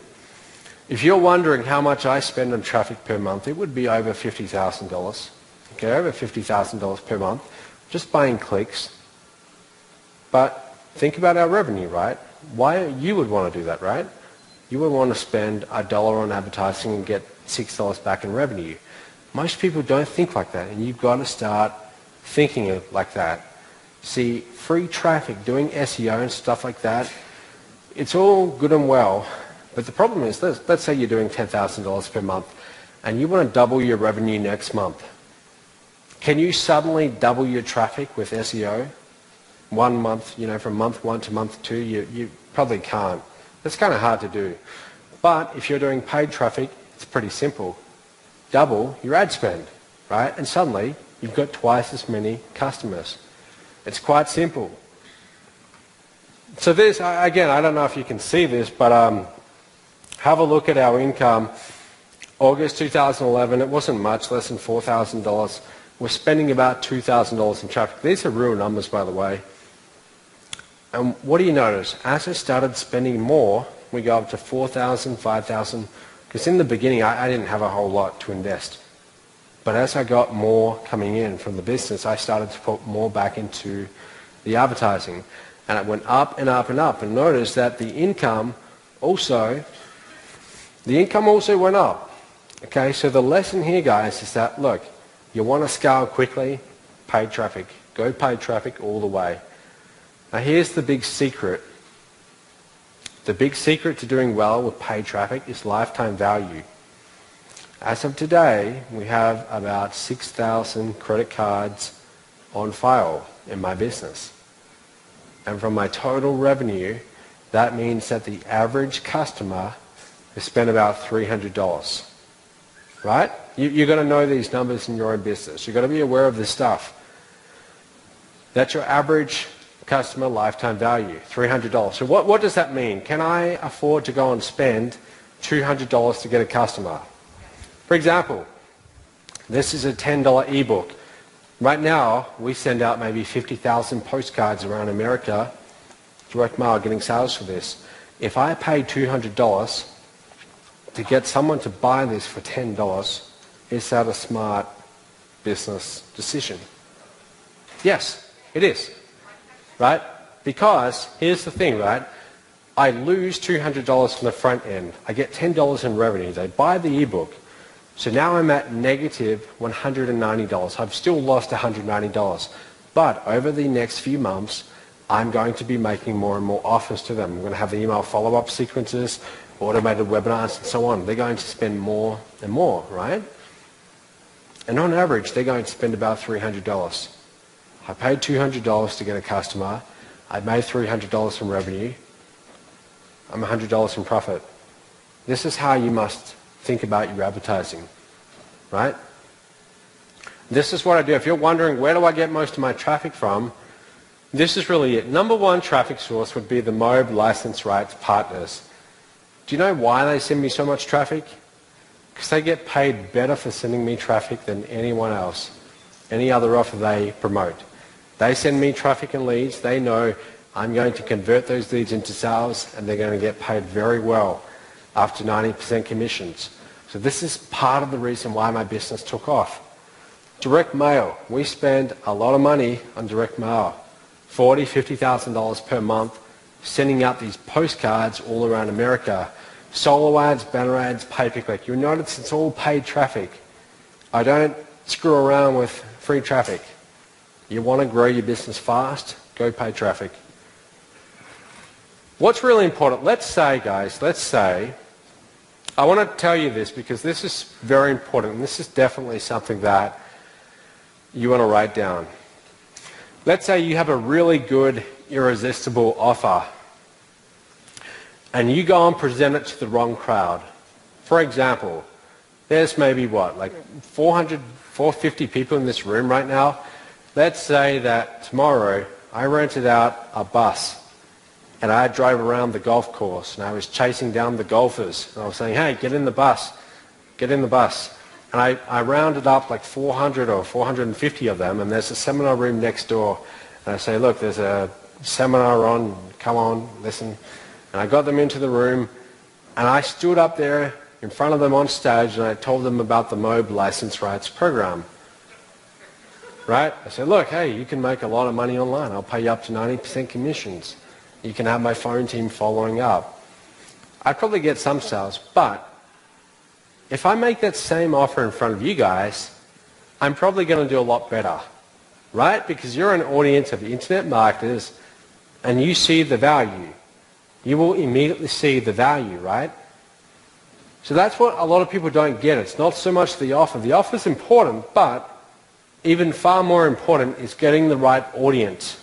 If you're wondering how much I spend on traffic per month, it would be over $50,000. Okay, over $50,000 per month, just buying clicks. But think about our revenue, right? Why you would want to do that, right? You would want to spend $1 on advertising and get $6 back in revenue. Most people don't think like that, and you've got to start thinking it like that. See, free traffic, doing SEO and stuff like that, it's all good and well, but the problem is, let's say you're doing $10,000 per month, and you want to double your revenue next month. Can you suddenly double your traffic with SEO? 1 month, from month 1 to month 2, you probably can't. That's kind of hard to do. But if you're doing paid traffic, it's pretty simple. Double your ad spend, right? And suddenly you've got twice as many customers. It's quite simple. So this, again, I don't know if you can see this, but have a look at our income. August 2011, it wasn't much, less than $4,000. We're spending about $2,000 in traffic. These are real numbers, by the way. And what do you notice? As I started spending more, we go up to $4,000, $5,000, because in the beginning I didn't have a whole lot to invest. But as I got more coming in from the business, I started to put more back into the advertising. And it went up and up and up. And notice that the income also went up. Okay, so the lesson here, guys, is that, look, you want to scale quickly, paid traffic. Go paid traffic all the way. Now here's the big secret. The big secret to doing well with paid traffic is lifetime value. As of today, we have about 6,000 credit cards on file in my business. And from my total revenue, that means that the average customer has spent about $300. Right? You've got to know these numbers in your own business. You've got to be aware of this stuff. That's your average customer lifetime value, $300. So what does that mean? Can I afford to go and spend $200 to get a customer? For example, this is a $10 ebook. Right now, we send out maybe 50,000 postcards around America, direct mail, getting sales for this. If I pay $200 to get someone to buy this for $10, is that a smart business decision? Yes, it is. Right? Because here's the thing, right? I lose $200 from the front end. I get $10 in revenue. They buy the ebook. So now I'm at negative $190. I've still lost $190. But over the next few months, I'm going to be making more and more offers to them. I'm going to have the email follow-up sequences, automated webinars, and so on. They're going to spend more and more, right? And on average, they're going to spend about $300. I paid $200 to get a customer. I made $300 in revenue. I'm $100 in profit. This is how you must think about your advertising, right? This is what I do. If you're wondering, where do I get most of my traffic from? This is really it. Number one traffic source would be the MOBE license rights partners. Do you know why they send me so much traffic? Because they get paid better for sending me traffic than anyone else, any other offer they promote. They send me traffic and leads. They know I'm going to convert those leads into sales, and they're going to get paid very well, up to 90% commissions. So this is part of the reason why my business took off. Direct mail. We spend a lot of money on direct mail. $40,000, $50,000 per month, sending out these postcards all around America. Solo ads, banner ads, pay-per-click. You'll notice it's all paid traffic. I don't screw around with free traffic. You want to grow your business fast, go pay traffic. What's really important, let's say, guys, I want to tell you this because this is very important, and this is definitely something that you want to write down. Let's say you have a really good, irresistible offer, and you go and present it to the wrong crowd. For example, there's maybe like 400, 450 people in this room right now. Let's say that tomorrow I rented out a bus and I drove around the golf course and I was chasing down the golfers and I was saying, hey, get in the bus, get in the bus. And I rounded up like 400 or 450 of them, and there's a seminar room next door. And I say, look, there's a seminar on, come on, listen. And I got them into the room and I stood up there in front of them on stage and I told them about the MOBE license rights program. Right? I said, look, hey, you can make a lot of money online. I'll pay you up to 90% commissions. You can have my phone team following up. I'd probably get some sales, but if I make that same offer in front of you guys, I'm probably going to do a lot better. Right? Because you're an audience of internet marketers and you see the value. You will immediately see the value, right? So that's what a lot of people don't get. It's not so much the offer. The offer is important, but even far more important is getting the right audience.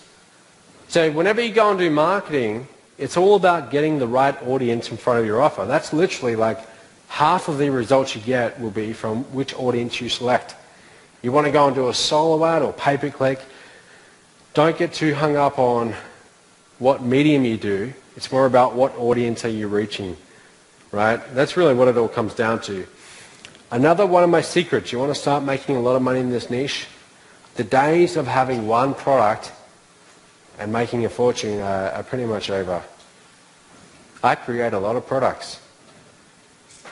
So whenever you go and do marketing, it's all about getting the right audience in front of your offer. That's literally like half of the results you get will be from which audience you select. You want to go and do a solo ad or pay-per-click, don't get too hung up on what medium you do. It's more about what audience are you reaching, right? That's really what it all comes down to. Another one of my secrets, you want to start making a lot of money in this niche? The days of having one product and making a fortune are pretty much over. I create a lot of products.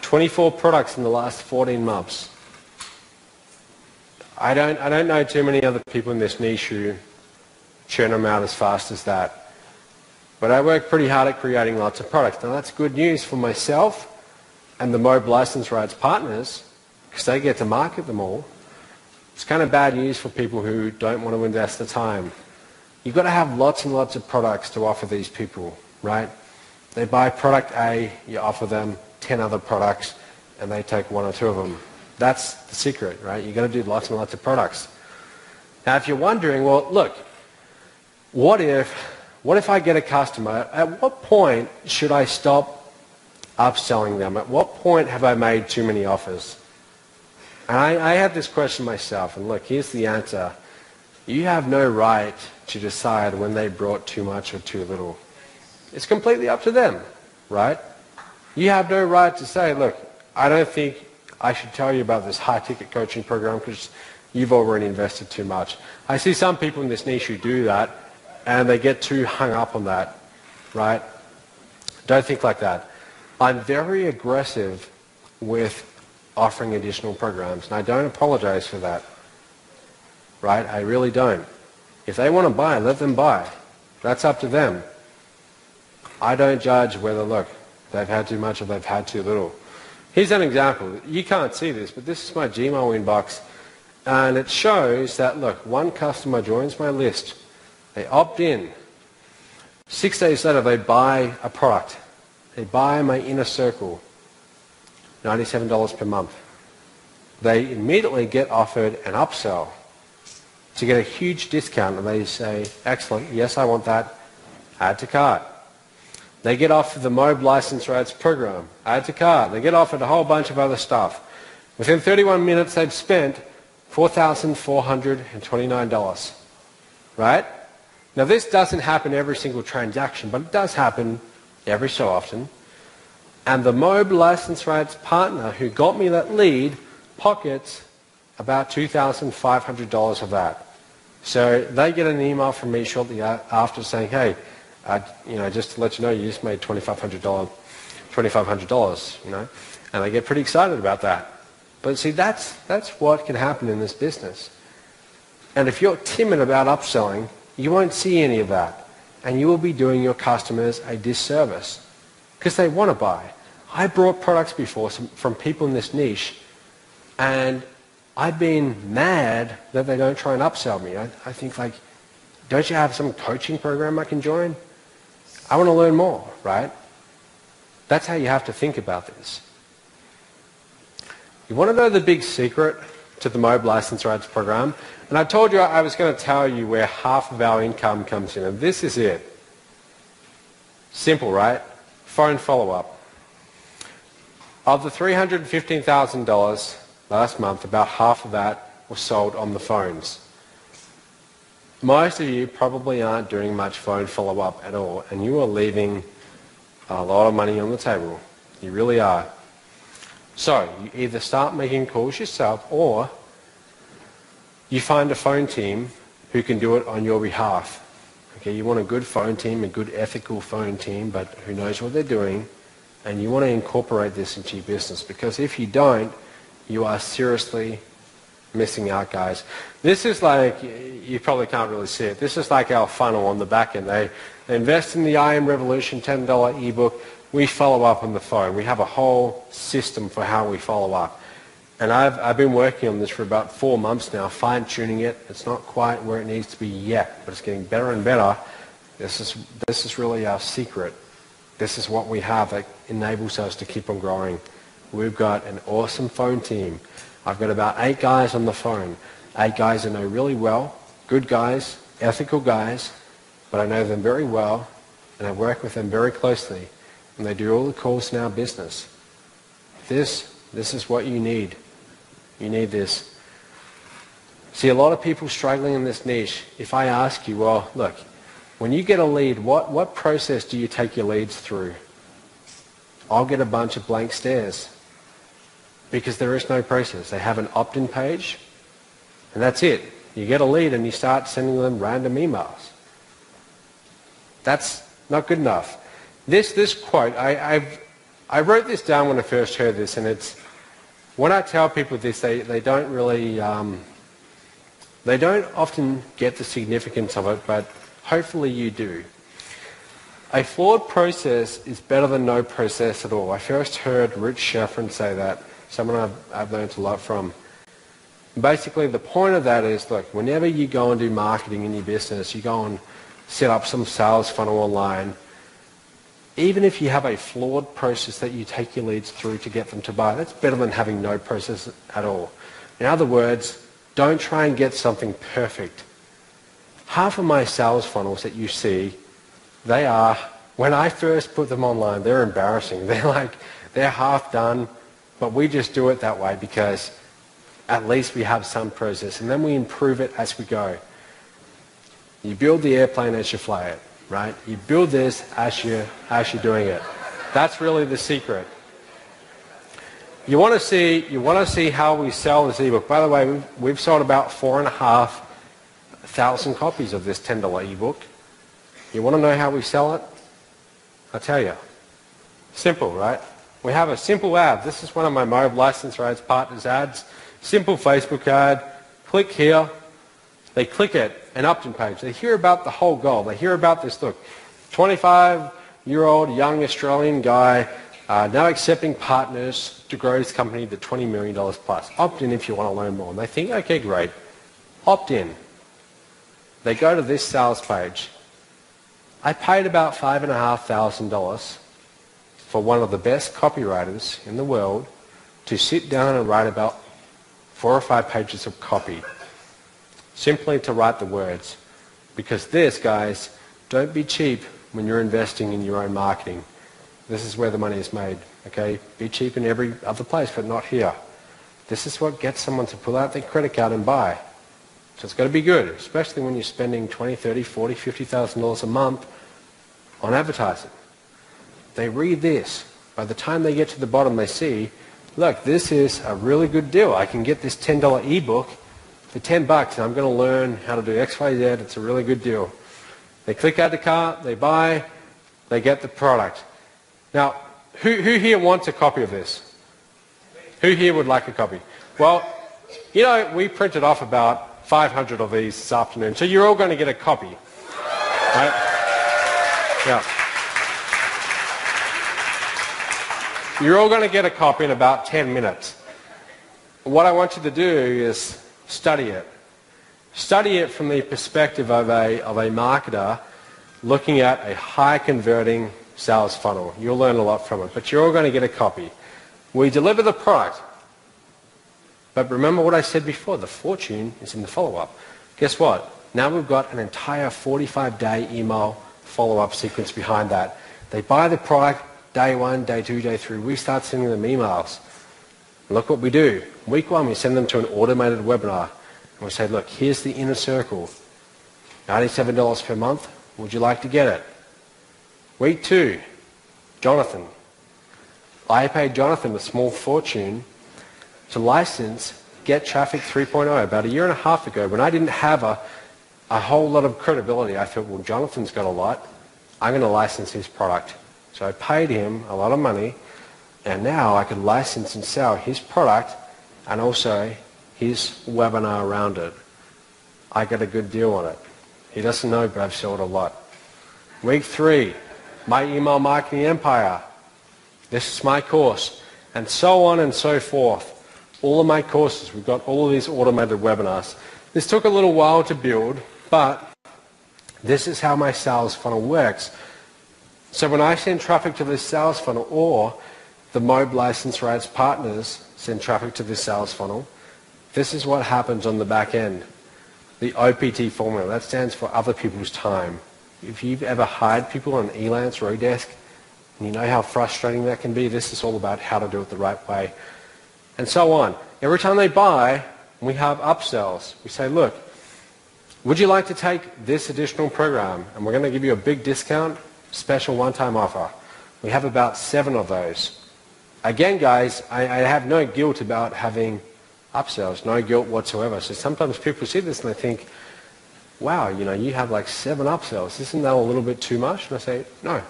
24 products in the last 14 months. I don't know too many other people in this niche who churn them out as fast as that. But I work pretty hard at creating lots of products. Now that's good news for myself and the MOBE license rights partners because they get to market them all. It's kind of bad news for people who don't want to invest the time. You've got to have lots and lots of products to offer these people, right? They buy product A, you offer them 10 other products, and they take one or two of them. That's the secret, right? You've got to do lots and lots of products. Now, if you're wondering, well, look, what if I get a customer, at what point should I stop upselling them? At what point have I made too many offers? And I had this question myself, and look, here's the answer. You have no right to decide when they brought too much or too little. It's completely up to them, right? You have no right to say, look, I don't think I should tell you about this high-ticket coaching program because you've already invested too much. I see some people in this niche who do that, and they get too hung up on that, right? Don't think like that. I'm very aggressive with offering additional programs, and I don't apologize for that, right? I really don't. If they want to buy, let them buy. That's up to them. I don't judge whether, look, they've had too much or they've had too little. Here's an example. You can't see this, but this is my Gmail inbox, and it shows that, look, one customer joins my list. They opt in. 6 days later, they buy a product. They buy my inner circle, $97 per month. They immediately get offered an upsell to get a huge discount, and they say, excellent, yes, I want that, add to cart. They get offered the MOBE license rights program, add to cart. They get offered a whole bunch of other stuff. Within 31 minutes, they've spent $4,429, right? Now, this doesn't happen every single transaction, but it does happen every so often. And the MOBE license rights partner who got me that lead pockets about $2,500 of that. So they get an email from me shortly after saying, hey, just to let you know, you just made $2,500, and they get pretty excited about that. But see, that's what can happen in this business. And if you're timid about upselling, you won't see any of that. And you will be doing your customers a disservice because they want to buy. I brought products before from people in this niche, and I've been mad that they don't try and upsell me. I think, like, don't you have some coaching program I can join? I want to learn more, right? That's how you have to think about this. You want to know the big secret to the MOBE license rights program? And I told you I was going to tell you where half of our income comes in, and this is it. Simple, right? Phone follow-up. Of the $315,000 last month, about half of that was sold on the phones. Most of you probably aren't doing much phone follow-up at all, and you are leaving a lot of money on the table. You really are. So you either start making calls yourself, or you find a phone team who can do it on your behalf. Okay, you want a good phone team, a good ethical phone team, but who knows what they're doing, and you want to incorporate this into your business, because if you don't, you are seriously missing out, guys. This is like, you probably can't really see it, this is like our funnel on the back end. They invest in the I Am Revolution $10 ebook. We follow up on the phone. We have a whole system for how we follow up. And I've been working on this for about 4 months now, fine-tuning it. It's not quite where it needs to be yet, but it's getting better and better. This is really our secret. This is what we have that enables us to keep on growing. We've got an awesome phone team. I've got about 8 guys on the phone. 8 guys I know really well, good guys, ethical guys, but I know them very well, and I work with them very closely, and they do all the calls in our business. This is what you need. You need this. See, a lot of people struggling in this niche, if I ask you, well, look, when you get a lead, what process do you take your leads through? I'll get a bunch of blank stares, because there is no process. They have an opt-in page, and that's it. You get a lead and you start sending them random emails. That's not good enough. This quote, I wrote this down when I first heard this, and it's, when I tell people this, they don't really, they don't often get the significance of it, but hopefully you do. A flawed process is better than no process at all. I first heard Rich Sheffrin say that, someone I've learned a lot from. Basically, the point of that is, look, whenever you go and do marketing in your business, you go and set up some sales funnel online, Even if you have a flawed process that you take your leads through to get them to buy, that's better than having no process at all. In other words, don't try and get something perfect. Half of my sales funnels that you see, they are, when I first put them online, they're embarrassing. They're half done, but we just do it that way because at least we have some process, and then we improve it as we go. You build the airplane as you fly it, right? You build this as you're doing it. That's really the secret. You want to see how we sell this ebook. By the way, we've sold about 4,500 copies of this $10 ebook. You want to know how we sell it? I'll tell you. Simple, right? We have a simple ad. This is one of my MOBE license rights partners ads. Simple Facebook ad. Click here. They click it, an opt-in page. They hear about the whole goal. They hear about this, look, 25-year-old young Australian guy now accepting partners to grow his company to $20 million plus. Opt in if you want to learn more. And they think, okay, great. Opt in. They go to this sales page. I paid about $5,500 for one of the best copywriters in the world to sit down and write about 4 or 5 pages of copy. Simply to write the words. Because this, guys, don't be cheap when you're investing in your own marketing. This is where the money is made, okay? Be cheap in every other place, but not here. This is what gets someone to pull out their credit card and buy. So it's got to be good, especially when you're spending $20, $30, $40, $50,000 a month on advertising. They read this. By the time they get to the bottom, they see, look, this is a really good deal. I can get this $10 ebook for $10 and I'm going to learn how to do X, Y, Z. It's a really good deal. They click add to cart, they buy, they get the product. Now, who here wants a copy of this? Who here would like a copy? Well, you know, we printed off about 500 of these this afternoon, so you're all going to get a copy. Right? Yeah. You're all going to get a copy in about 10 minutes. What I want you to do is study it. Study it from the perspective of a marketer looking at a high converting sales funnel. You'll learn a lot from it, but you're all going to get a copy. We deliver the product, but remember what I said before, the fortune is in the follow-up. Guess what? Now we've got an entire 45-day email follow-up sequence behind that. They buy the product day 1, day 2, day 3. We start sending them emails. Look what we do. Week 1, we send them to an automated webinar. And we say, look, here's the inner circle. $97 per month. Would you like to get it? Week 2, Jonathan. I paid Jonathan a small fortune to license Get Traffic 3.0 about a year and a half ago when I didn't have a whole lot of credibility. I thought, well, Jonathan's got a lot. I'm going to license his product. So I paid him a lot of money, and now I could license and sell his product and also his webinar around it. I got a good deal on it. He doesn't know, but I've sold a lot. Week 3, my email marketing empire. This is my course, and so on and so forth. All of my courses, we've got all of these automated webinars. This took a little while to build, but this is how my sales funnel works. So when I send traffic to this sales funnel, or the MOBE license rights partners send traffic to this sales funnel, this is what happens on the back end. The OPT formula, that stands for other people's time. If you've ever hired people on Elance or Odesk, and you know how frustrating that can be, this is all about how to do it the right way. And so on. Every time they buy, we have upsells. We say, look, would you like to take this additional program? And we're going to give you a big discount, special one-time offer. We have about 7 of those. Again, guys, I have no guilt about having upsells, no guilt whatsoever. So sometimes people see this and they think, wow, you know, you have like 7 upsells. Isn't that a little bit too much? And I say, no,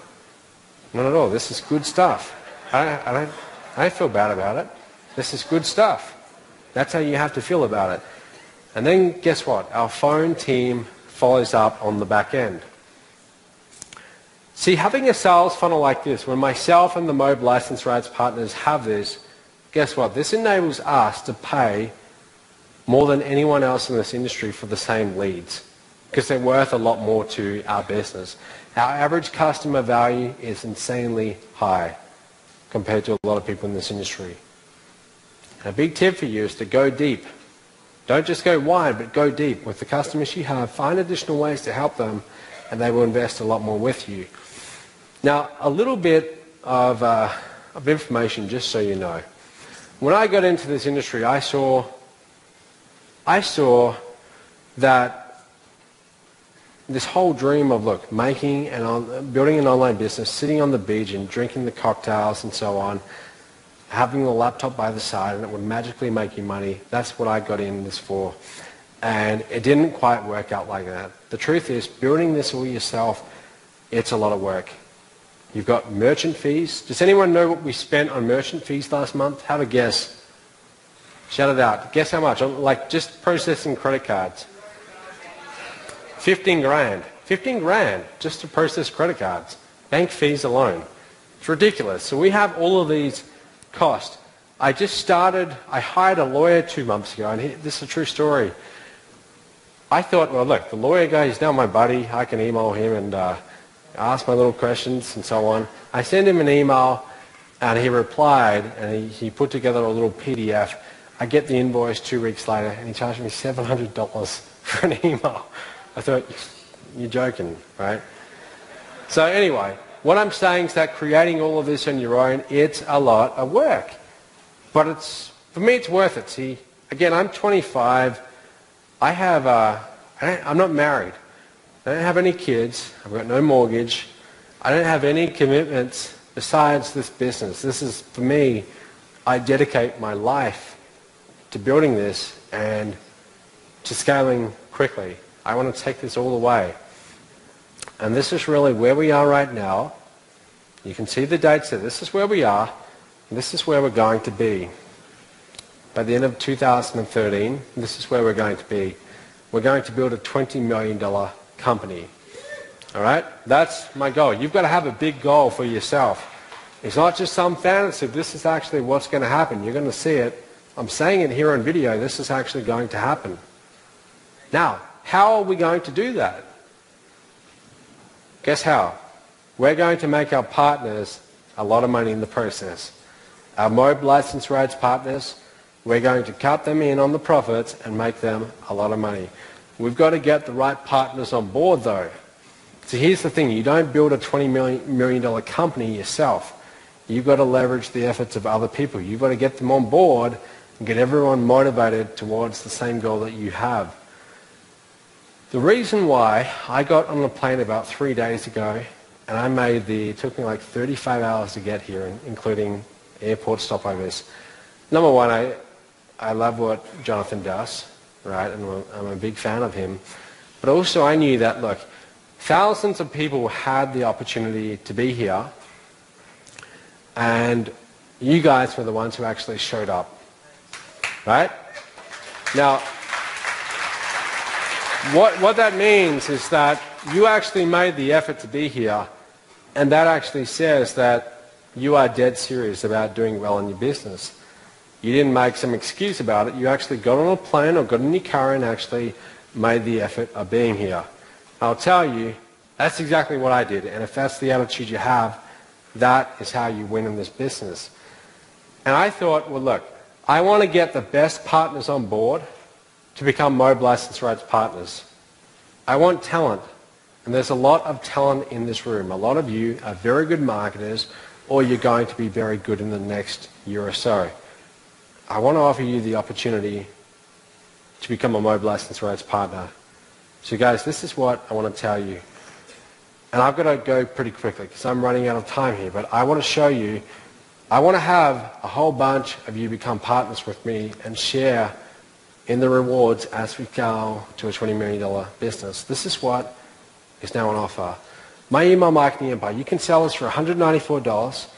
not at all. This is good stuff. I don't feel bad about it. This is good stuff. That's how you have to feel about it. And then guess what? Our phone team follows up on the back end. See, having a sales funnel like this, when myself and the MOBE license rights partners have this, guess what? This enables us to pay more than anyone else in this industry for the same leads. because they're worth a lot more to our business. Our average customer value is insanely high compared to a lot of people in this industry. And a big tip for you is to go deep. Don't just go wide, but go deep. With the customers you have, find additional ways to help them, and they will invest a lot more with you. Now, a little bit of information, just so you know. When I got into this industry, I saw that this whole dream of, look, building an online business, sitting on the beach and drinking the cocktails and so on, having the laptop by the side, and it would magically make you money. That's what I got in this for. And it didn't quite work out like that. The truth is, building this all yourself, it's a lot of work. You've got merchant fees. Does anyone know what we spent on merchant fees last month? Have a guess. Shout it out. Guess how much? Like just processing credit cards. 15 grand. 15 grand just to process credit cards. Bank fees alone. It's ridiculous. So we have all of these costs. I hired a lawyer 2 months ago, and this is a true story. I thought, well, look, the lawyer guy, he's now my buddy. I can email him and ask my little questions and so on. I sent him an email, and he replied, and he put together a little PDF. I get the invoice 2 weeks later, and he charged me $700 for an email. I thought, you're joking, right? So anyway, what I'm saying is that creating all of this on your own, it's a lot of work. But for me, it's worth it. See, again, I'm 25. I'm not married. I don't have any kids. I've got no mortgage. I don't have any commitments besides this business. This is, for me, I dedicate my life to building this and to scaling quickly. I want to take this all the way. And this is really where we are right now. You can see the dates there. This is where we are. And this is where we're going to be. By the end of 2013, this is where we're going to be. We're going to build a $20 million company. All right? That's my goal. You've got to have a big goal for yourself. It's not just some fantasy. This is actually what's going to happen. You're going to see it. I'm saying it here on video. This is actually going to happen. Now, how are we going to do that? Guess how? We're going to make our partners a lot of money in the process. Our MOBE license rights partners, we're going to cut them in on the profits and make them a lot of money. We've got to get the right partners on board, though. So here's the thing. You don't build a $20 million company yourself. You've got to leverage the efforts of other people. You've got to get them on board and get everyone motivated towards the same goal that you have. The reason why I got on a plane about 3 days ago, and it took me like 35 hours to get here, including airport stopovers. Number one, I love what Jonathan does, right? And I'm a big fan of him. But also I knew that, look, thousands of people had the opportunity to be here, and you guys were the ones who actually showed up, right? Now, what that means is that you actually made the effort to be here, and that actually says that you are dead serious about doing well in your business. You didn't make some excuse about it. You actually got on a plane or got in your car and actually made the effort of being here. I'll tell you, that's exactly what I did. And if that's the attitude you have, that is how you win in this business. And I thought, well, look, I want to get the best partners on board to become MOBE license rights partners. I want talent. And there's a lot of talent in this room. A lot of you are very good marketers, or you're going to be very good in the next year or so. I want to offer you the opportunity to become a MOBE license rights partner. So guys, this is what I want to tell you. And I've got to go pretty quickly because I'm running out of time here, but I want to show you, I want to have a whole bunch of you become partners with me and share in the rewards as we go to a $20 million business. This is what is now on offer. My email marketing empire, you can sell this for $194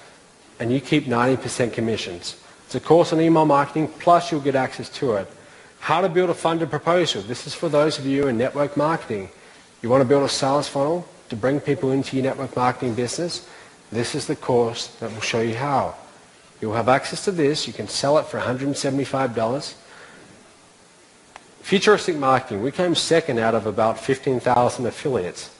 and you keep 90% commissions. It's a course on email marketing, plus you'll get access to it. How to build a funded proposal. This is for those of you in network marketing. You want to build a sales funnel to bring people into your network marketing business? This is the course that will show you how. You'll have access to this. You can sell it for $175. Futuristic marketing, we came second out of about 15,000 affiliates.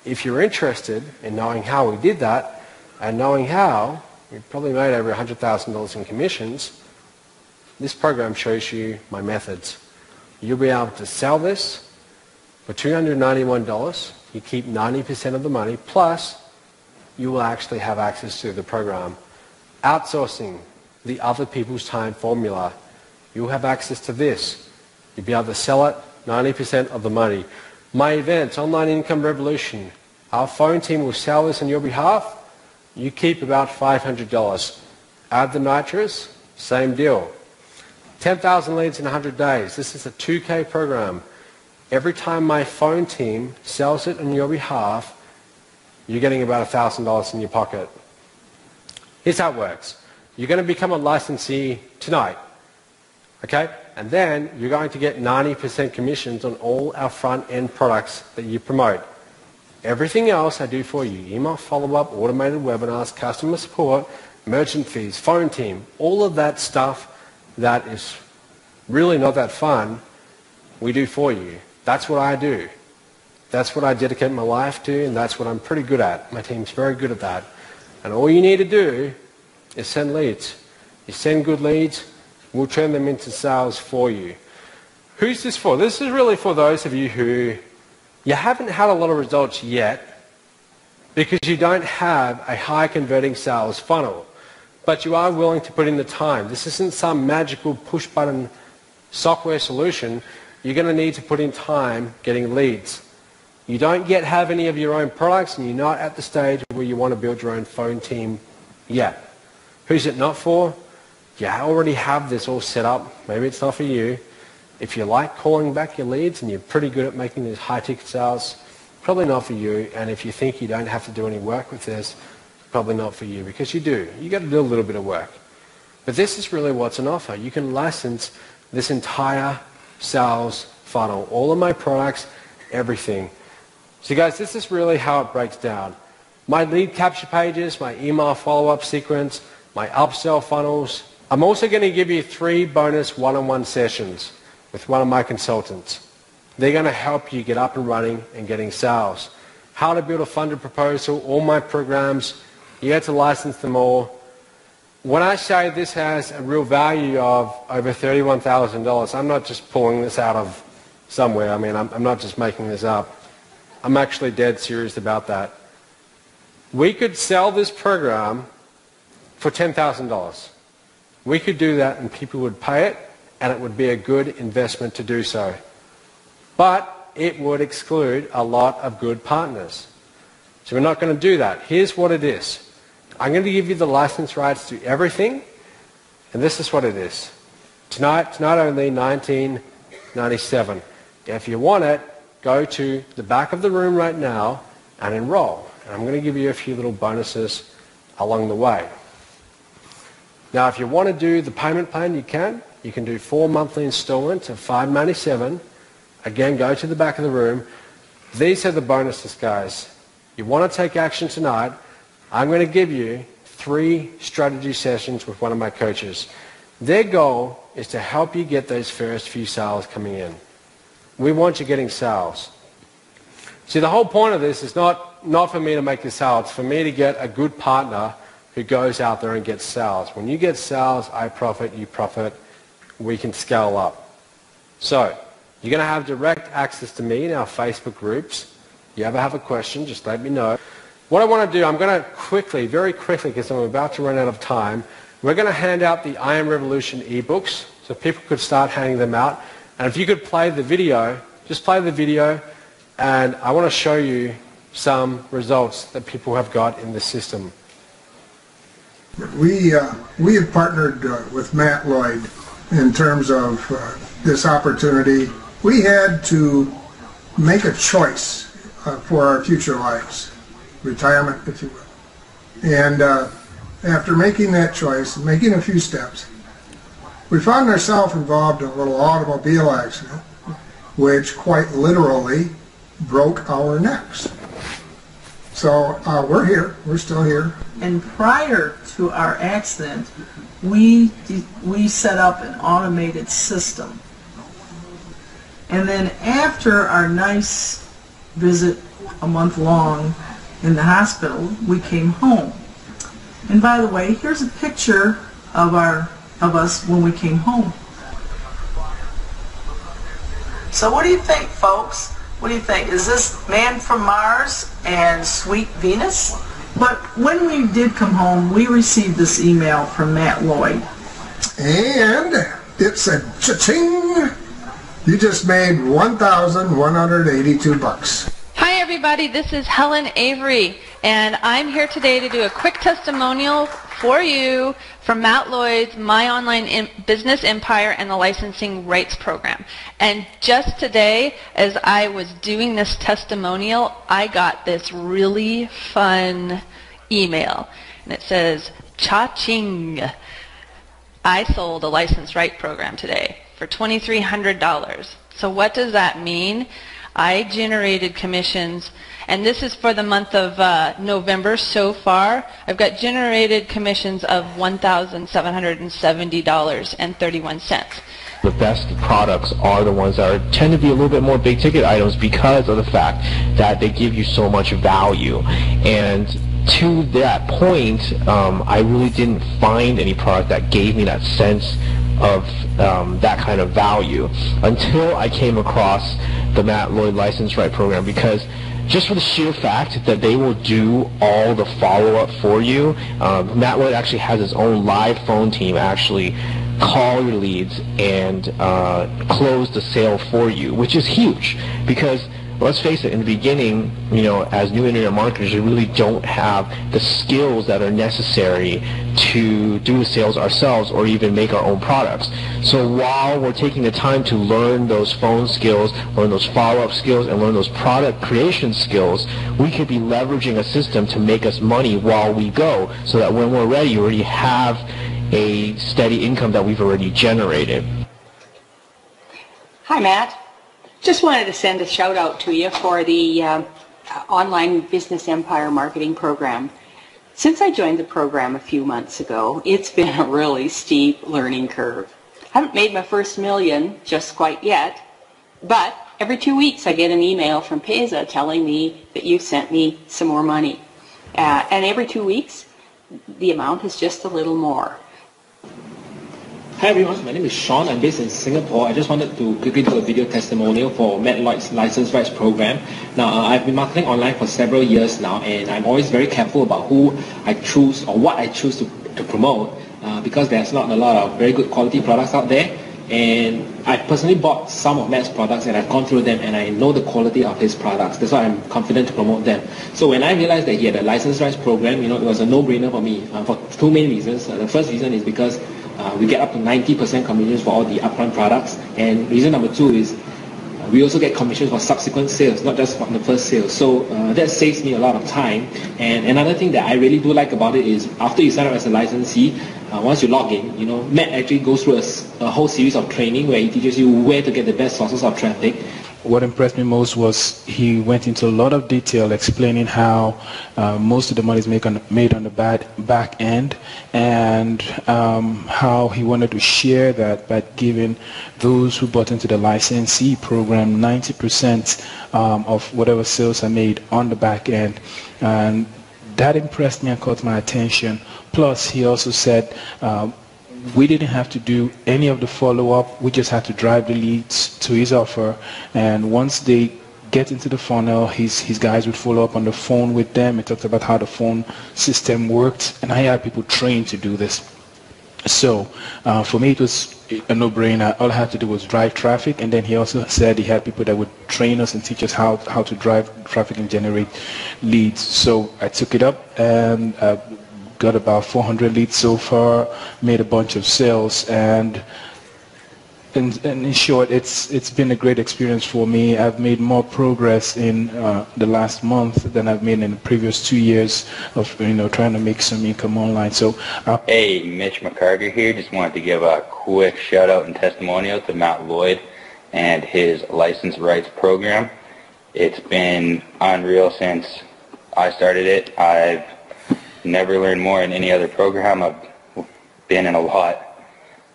If you're interested in knowing how we did that, and knowing how we probably made over $100,000 in commissions, this program shows you my methods. You'll be able to sell this for $291. You keep 90% of the money, plus you will actually have access to the program. Outsourcing, the other people's time formula. You'll have access to this. You'll be able to sell it, 90% of the money. My events, Online Income Revolution. Our phone team will sell this on your behalf. You keep about $500. Add the nitrous, same deal. 10,000 leads in 100 days. This is a 2K program. Every time my phone team sells it on your behalf, you're getting about $1,000 in your pocket. Here's how it works. You're going to become a licensee tonight. Okay? And then you're going to get 90% commissions on all our front-end products that you promote. Everything else I do for you, email follow-up, automated webinars, customer support, merchant fees, phone team, all of that stuff that is really not that fun, we do for you. That's what I do. That's what I dedicate my life to, and that's what I'm pretty good at. My team's very good at that. And all you need to do is send leads. You send good leads, we'll turn them into sales for you. Who's this for? This is really for those of you who you haven't had a lot of results yet because you don't have a high converting sales funnel, but you are willing to put in the time. This isn't some magical push button software solution. You're going to need to put in time getting leads. You don't yet have any of your own products, and you're not at the stage where you want to build your own phone team yet. Who's it not for? You already have this all set up. Maybe it's not for you. If you like calling back your leads and you're pretty good at making these high-ticket sales, probably not for you. And if you think you don't have to do any work with this, probably not for you, because you do. You got to do a little bit of work. But this is really what's on offer. You can license this entire sales funnel, all of my products, everything. So guys, this is really how it breaks down. My lead capture pages, my email follow-up sequence, my upsell funnels. I'm also going to give you 3 bonus one-on-one sessions with one of my consultants. They're going to help you get up and running and getting sales. How to build a funded proposal, all my programs, you get to license them all. When I say this has a real value of over $31,000, I'm not just pulling this out of somewhere. I mean, I'm not just making this up. I'm actually dead serious about that. We could sell this program for $10,000. We could do that and people would pay it, and it would be a good investment to do so. But it would exclude a lot of good partners. So we're not going to do that. Here's what it is. I'm going to give you the license rights to everything, and this is what it is. Tonight only, $19.97. If you want it, go to the back of the room right now and enroll. And I'm going to give you a few little bonuses along the way. Now, if you want to do the payment plan, you can. You can do 4 monthly installments of $5.97. Again, go to the back of the room. These are the bonuses, guys. You want to take action tonight, I'm going to give you 3 strategy sessions with one of my coaches. Their goal is to help you get those first few sales coming in. We want you getting sales. See, the whole point of this is not for me to make the sale. It's for me to get a good partner who goes out there and gets sales. When you get sales, I profit, you profit. We can scale up. So, you're going to have direct access to me in our Facebook groups. If you ever have a question, just let me know. What I want to do, I'm going to quickly, very quickly, because I'm about to run out of time, we're going to hand out the I Am Revolution ebooks, so people could start handing them out. And if you could play the video, just play the video, and I want to show you some results that people have got in the system. We have partnered with Matt Lloyd in terms of this opportunity. We had to make a choice for our future lives, retirement, if you will. And after making that choice, making a few steps, we found ourselves involved in a little automobile accident, which quite literally broke our necks. So we're here, we're still here. And prior to our accident, we set up an automated system And then after our nice visit, a month long, in the hospital, we came home. And by the way, here's a picture of us when we came home. So what do you think, folks? What do you think? Is this Man from Mars and Sweet Venus? But when we did come home, we received this email from Matt Lloyd. And it's a cha-ching! You just made $1,182. Hi everybody, this is Helen Avery, and I'm here today to do a quick testimonial for you from Matt Lloyd's My Online Business Empire and the Licensing Rights Program. And just today, as I was doing this testimonial, I got this really fun email, and it says, cha-ching! I sold a license right program today for $2,300. So what does that mean? I generated commissions, and this is for the month of November so far. I've got generated commissions of $1,770.31. The best products are the ones that tend to be a little bit more big ticket items because of the fact that they give you so much value. And to that point, I really didn't find any product that gave me that sense of that kind of value until I came across the Matt Lloyd License Right Program, because just for the sheer fact that they will do all the follow-up for you. Matt Lloyd actually has his own live phone team actually call your leads and close the sale for you, which is huge because let's face it, in the beginning, as new internet marketers, we really don't have the skills that are necessary to do the sales ourselves or even make our own products. So while we're taking the time to learn those phone skills, learn those follow-up skills, and learn those product creation skills, we could be leveraging a system to make us money while we go, so that when we're ready, you already have a steady income that we've already generated. Hi, Matt. Just wanted to send a shout out to you for the Online Business Empire Marketing Program. Since I joined the program a few months ago, it's been a really steep learning curve. I haven't made my first million just quite yet, but every 2 weeks I get an email from Pesa telling me that you've sent me some more money. And every 2 weeks, the amount is just a little more. Hi everyone, my name is Sean. I'm based in Singapore. I just wanted to quickly do a video testimonial for Matt Lloyd's License Rights Program. Now, I've been marketing online for several years now, and I'm always very careful about who I choose or what I choose to promote because there's not a lot of very good quality products out there. And I personally bought some of Matt's products and I've gone through them and I know the quality of his products. That's why I'm confident to promote them. So when I realized that he had a license rights program, it was a no-brainer for me for two main reasons. The first reason is because we get up to 90% commissions for all the upfront products. And reason number two is we also get commissions for subsequent sales, not just from the first sale. So that saves me a lot of time. And another thing that I really do like about it is after you sign up as a licensee, once you log in, Matt actually goes through a whole series of training where he teaches you where to get the best sources of traffic. What impressed me most was he went into a lot of detail explaining how most of the money is made on the back end, and how he wanted to share that by giving those who bought into the licensee program 90% of whatever sales are made on the back end. And that impressed me and caught my attention. Plus, he also said we didn't have to do any of the follow-up. We just had to drive the leads to his offer, and once they get into the funnel, his guys would follow up on the phone with them. He talked about how the phone system worked, and I had people trained to do this. So for me, it was a no-brainer. All I had to do was drive traffic, and then he also said he had people that would train us and teach us how to drive traffic and generate leads. So I took it up and got about 400 leads so far, made a bunch of sales, and in short, it's been a great experience for me. I've made more progress in the last month than I've made in the previous 2 years of trying to make some income online. So hey, Mitch McCarter here. Just wanted to give a quick shout out and testimonial to Matt Lloyd and his license rights program. It's been unreal since I started it. I've never learned more in any other program. I've been in a lot.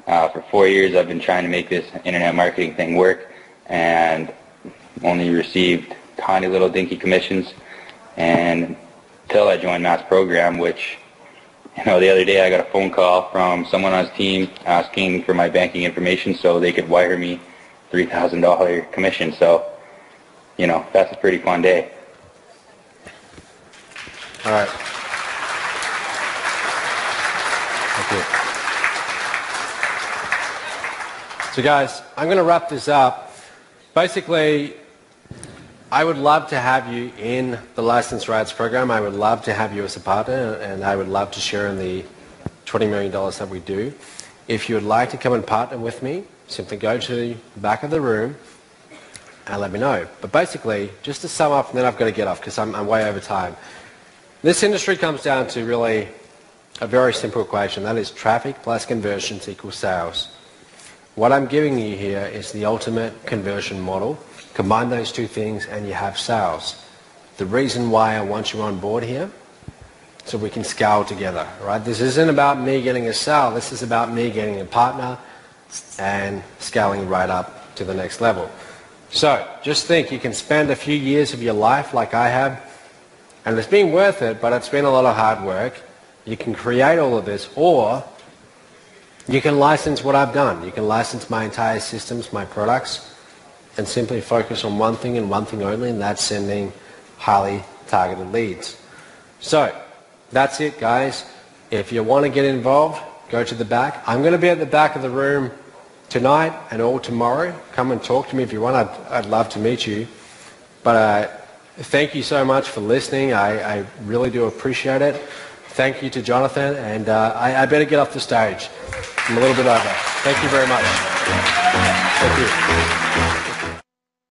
For 4 years I've been trying to make this internet marketing thing work, and only received tiny little dinky commissions, and until I joined Matt's program, which, you know, the other day I got a phone call from someone on his team asking for my banking information so they could wire me $3,000 commission. So, you know, that's a pretty fun day. All right. Thank you. So guys, I'm going to wrap this up. Basically, I would love to have you in the Licensed Rights program. I would love to have you as a partner, and I would love to share in the $20 million that we do. If you would like to come and partner with me, simply go to the back of the room and let me know. But basically, just to sum up, and then I've got to get off because I'm way over time. This industry comes down to really a very simple equation. That is traffic plus conversions equals sales. What I'm giving you here is the ultimate conversion model. Combine those two things and you have sales. The reason why I want you on board here, so we can scale together, right? This isn't about me getting a sale. This is about me getting a partner and scaling right up to the next level. So just think, you can spend a few years of your life like I have, and it's been worth it, but it's been a lot of hard work. You can create all of this, or you can license what I've done. You can license my entire systems, my products, and simply focus on one thing and one thing only, and that's sending highly targeted leads. So that's it, guys. If you want to get involved, go to the back. I'm going to be at the back of the room tonight and all tomorrow. Come and talk to me if you want. I'd love to meet you. But thank you so much for listening. I really do appreciate it. Thank you to Jonathan, and I better get off the stage. I'm a little bit over. Thank you very much. Thank you.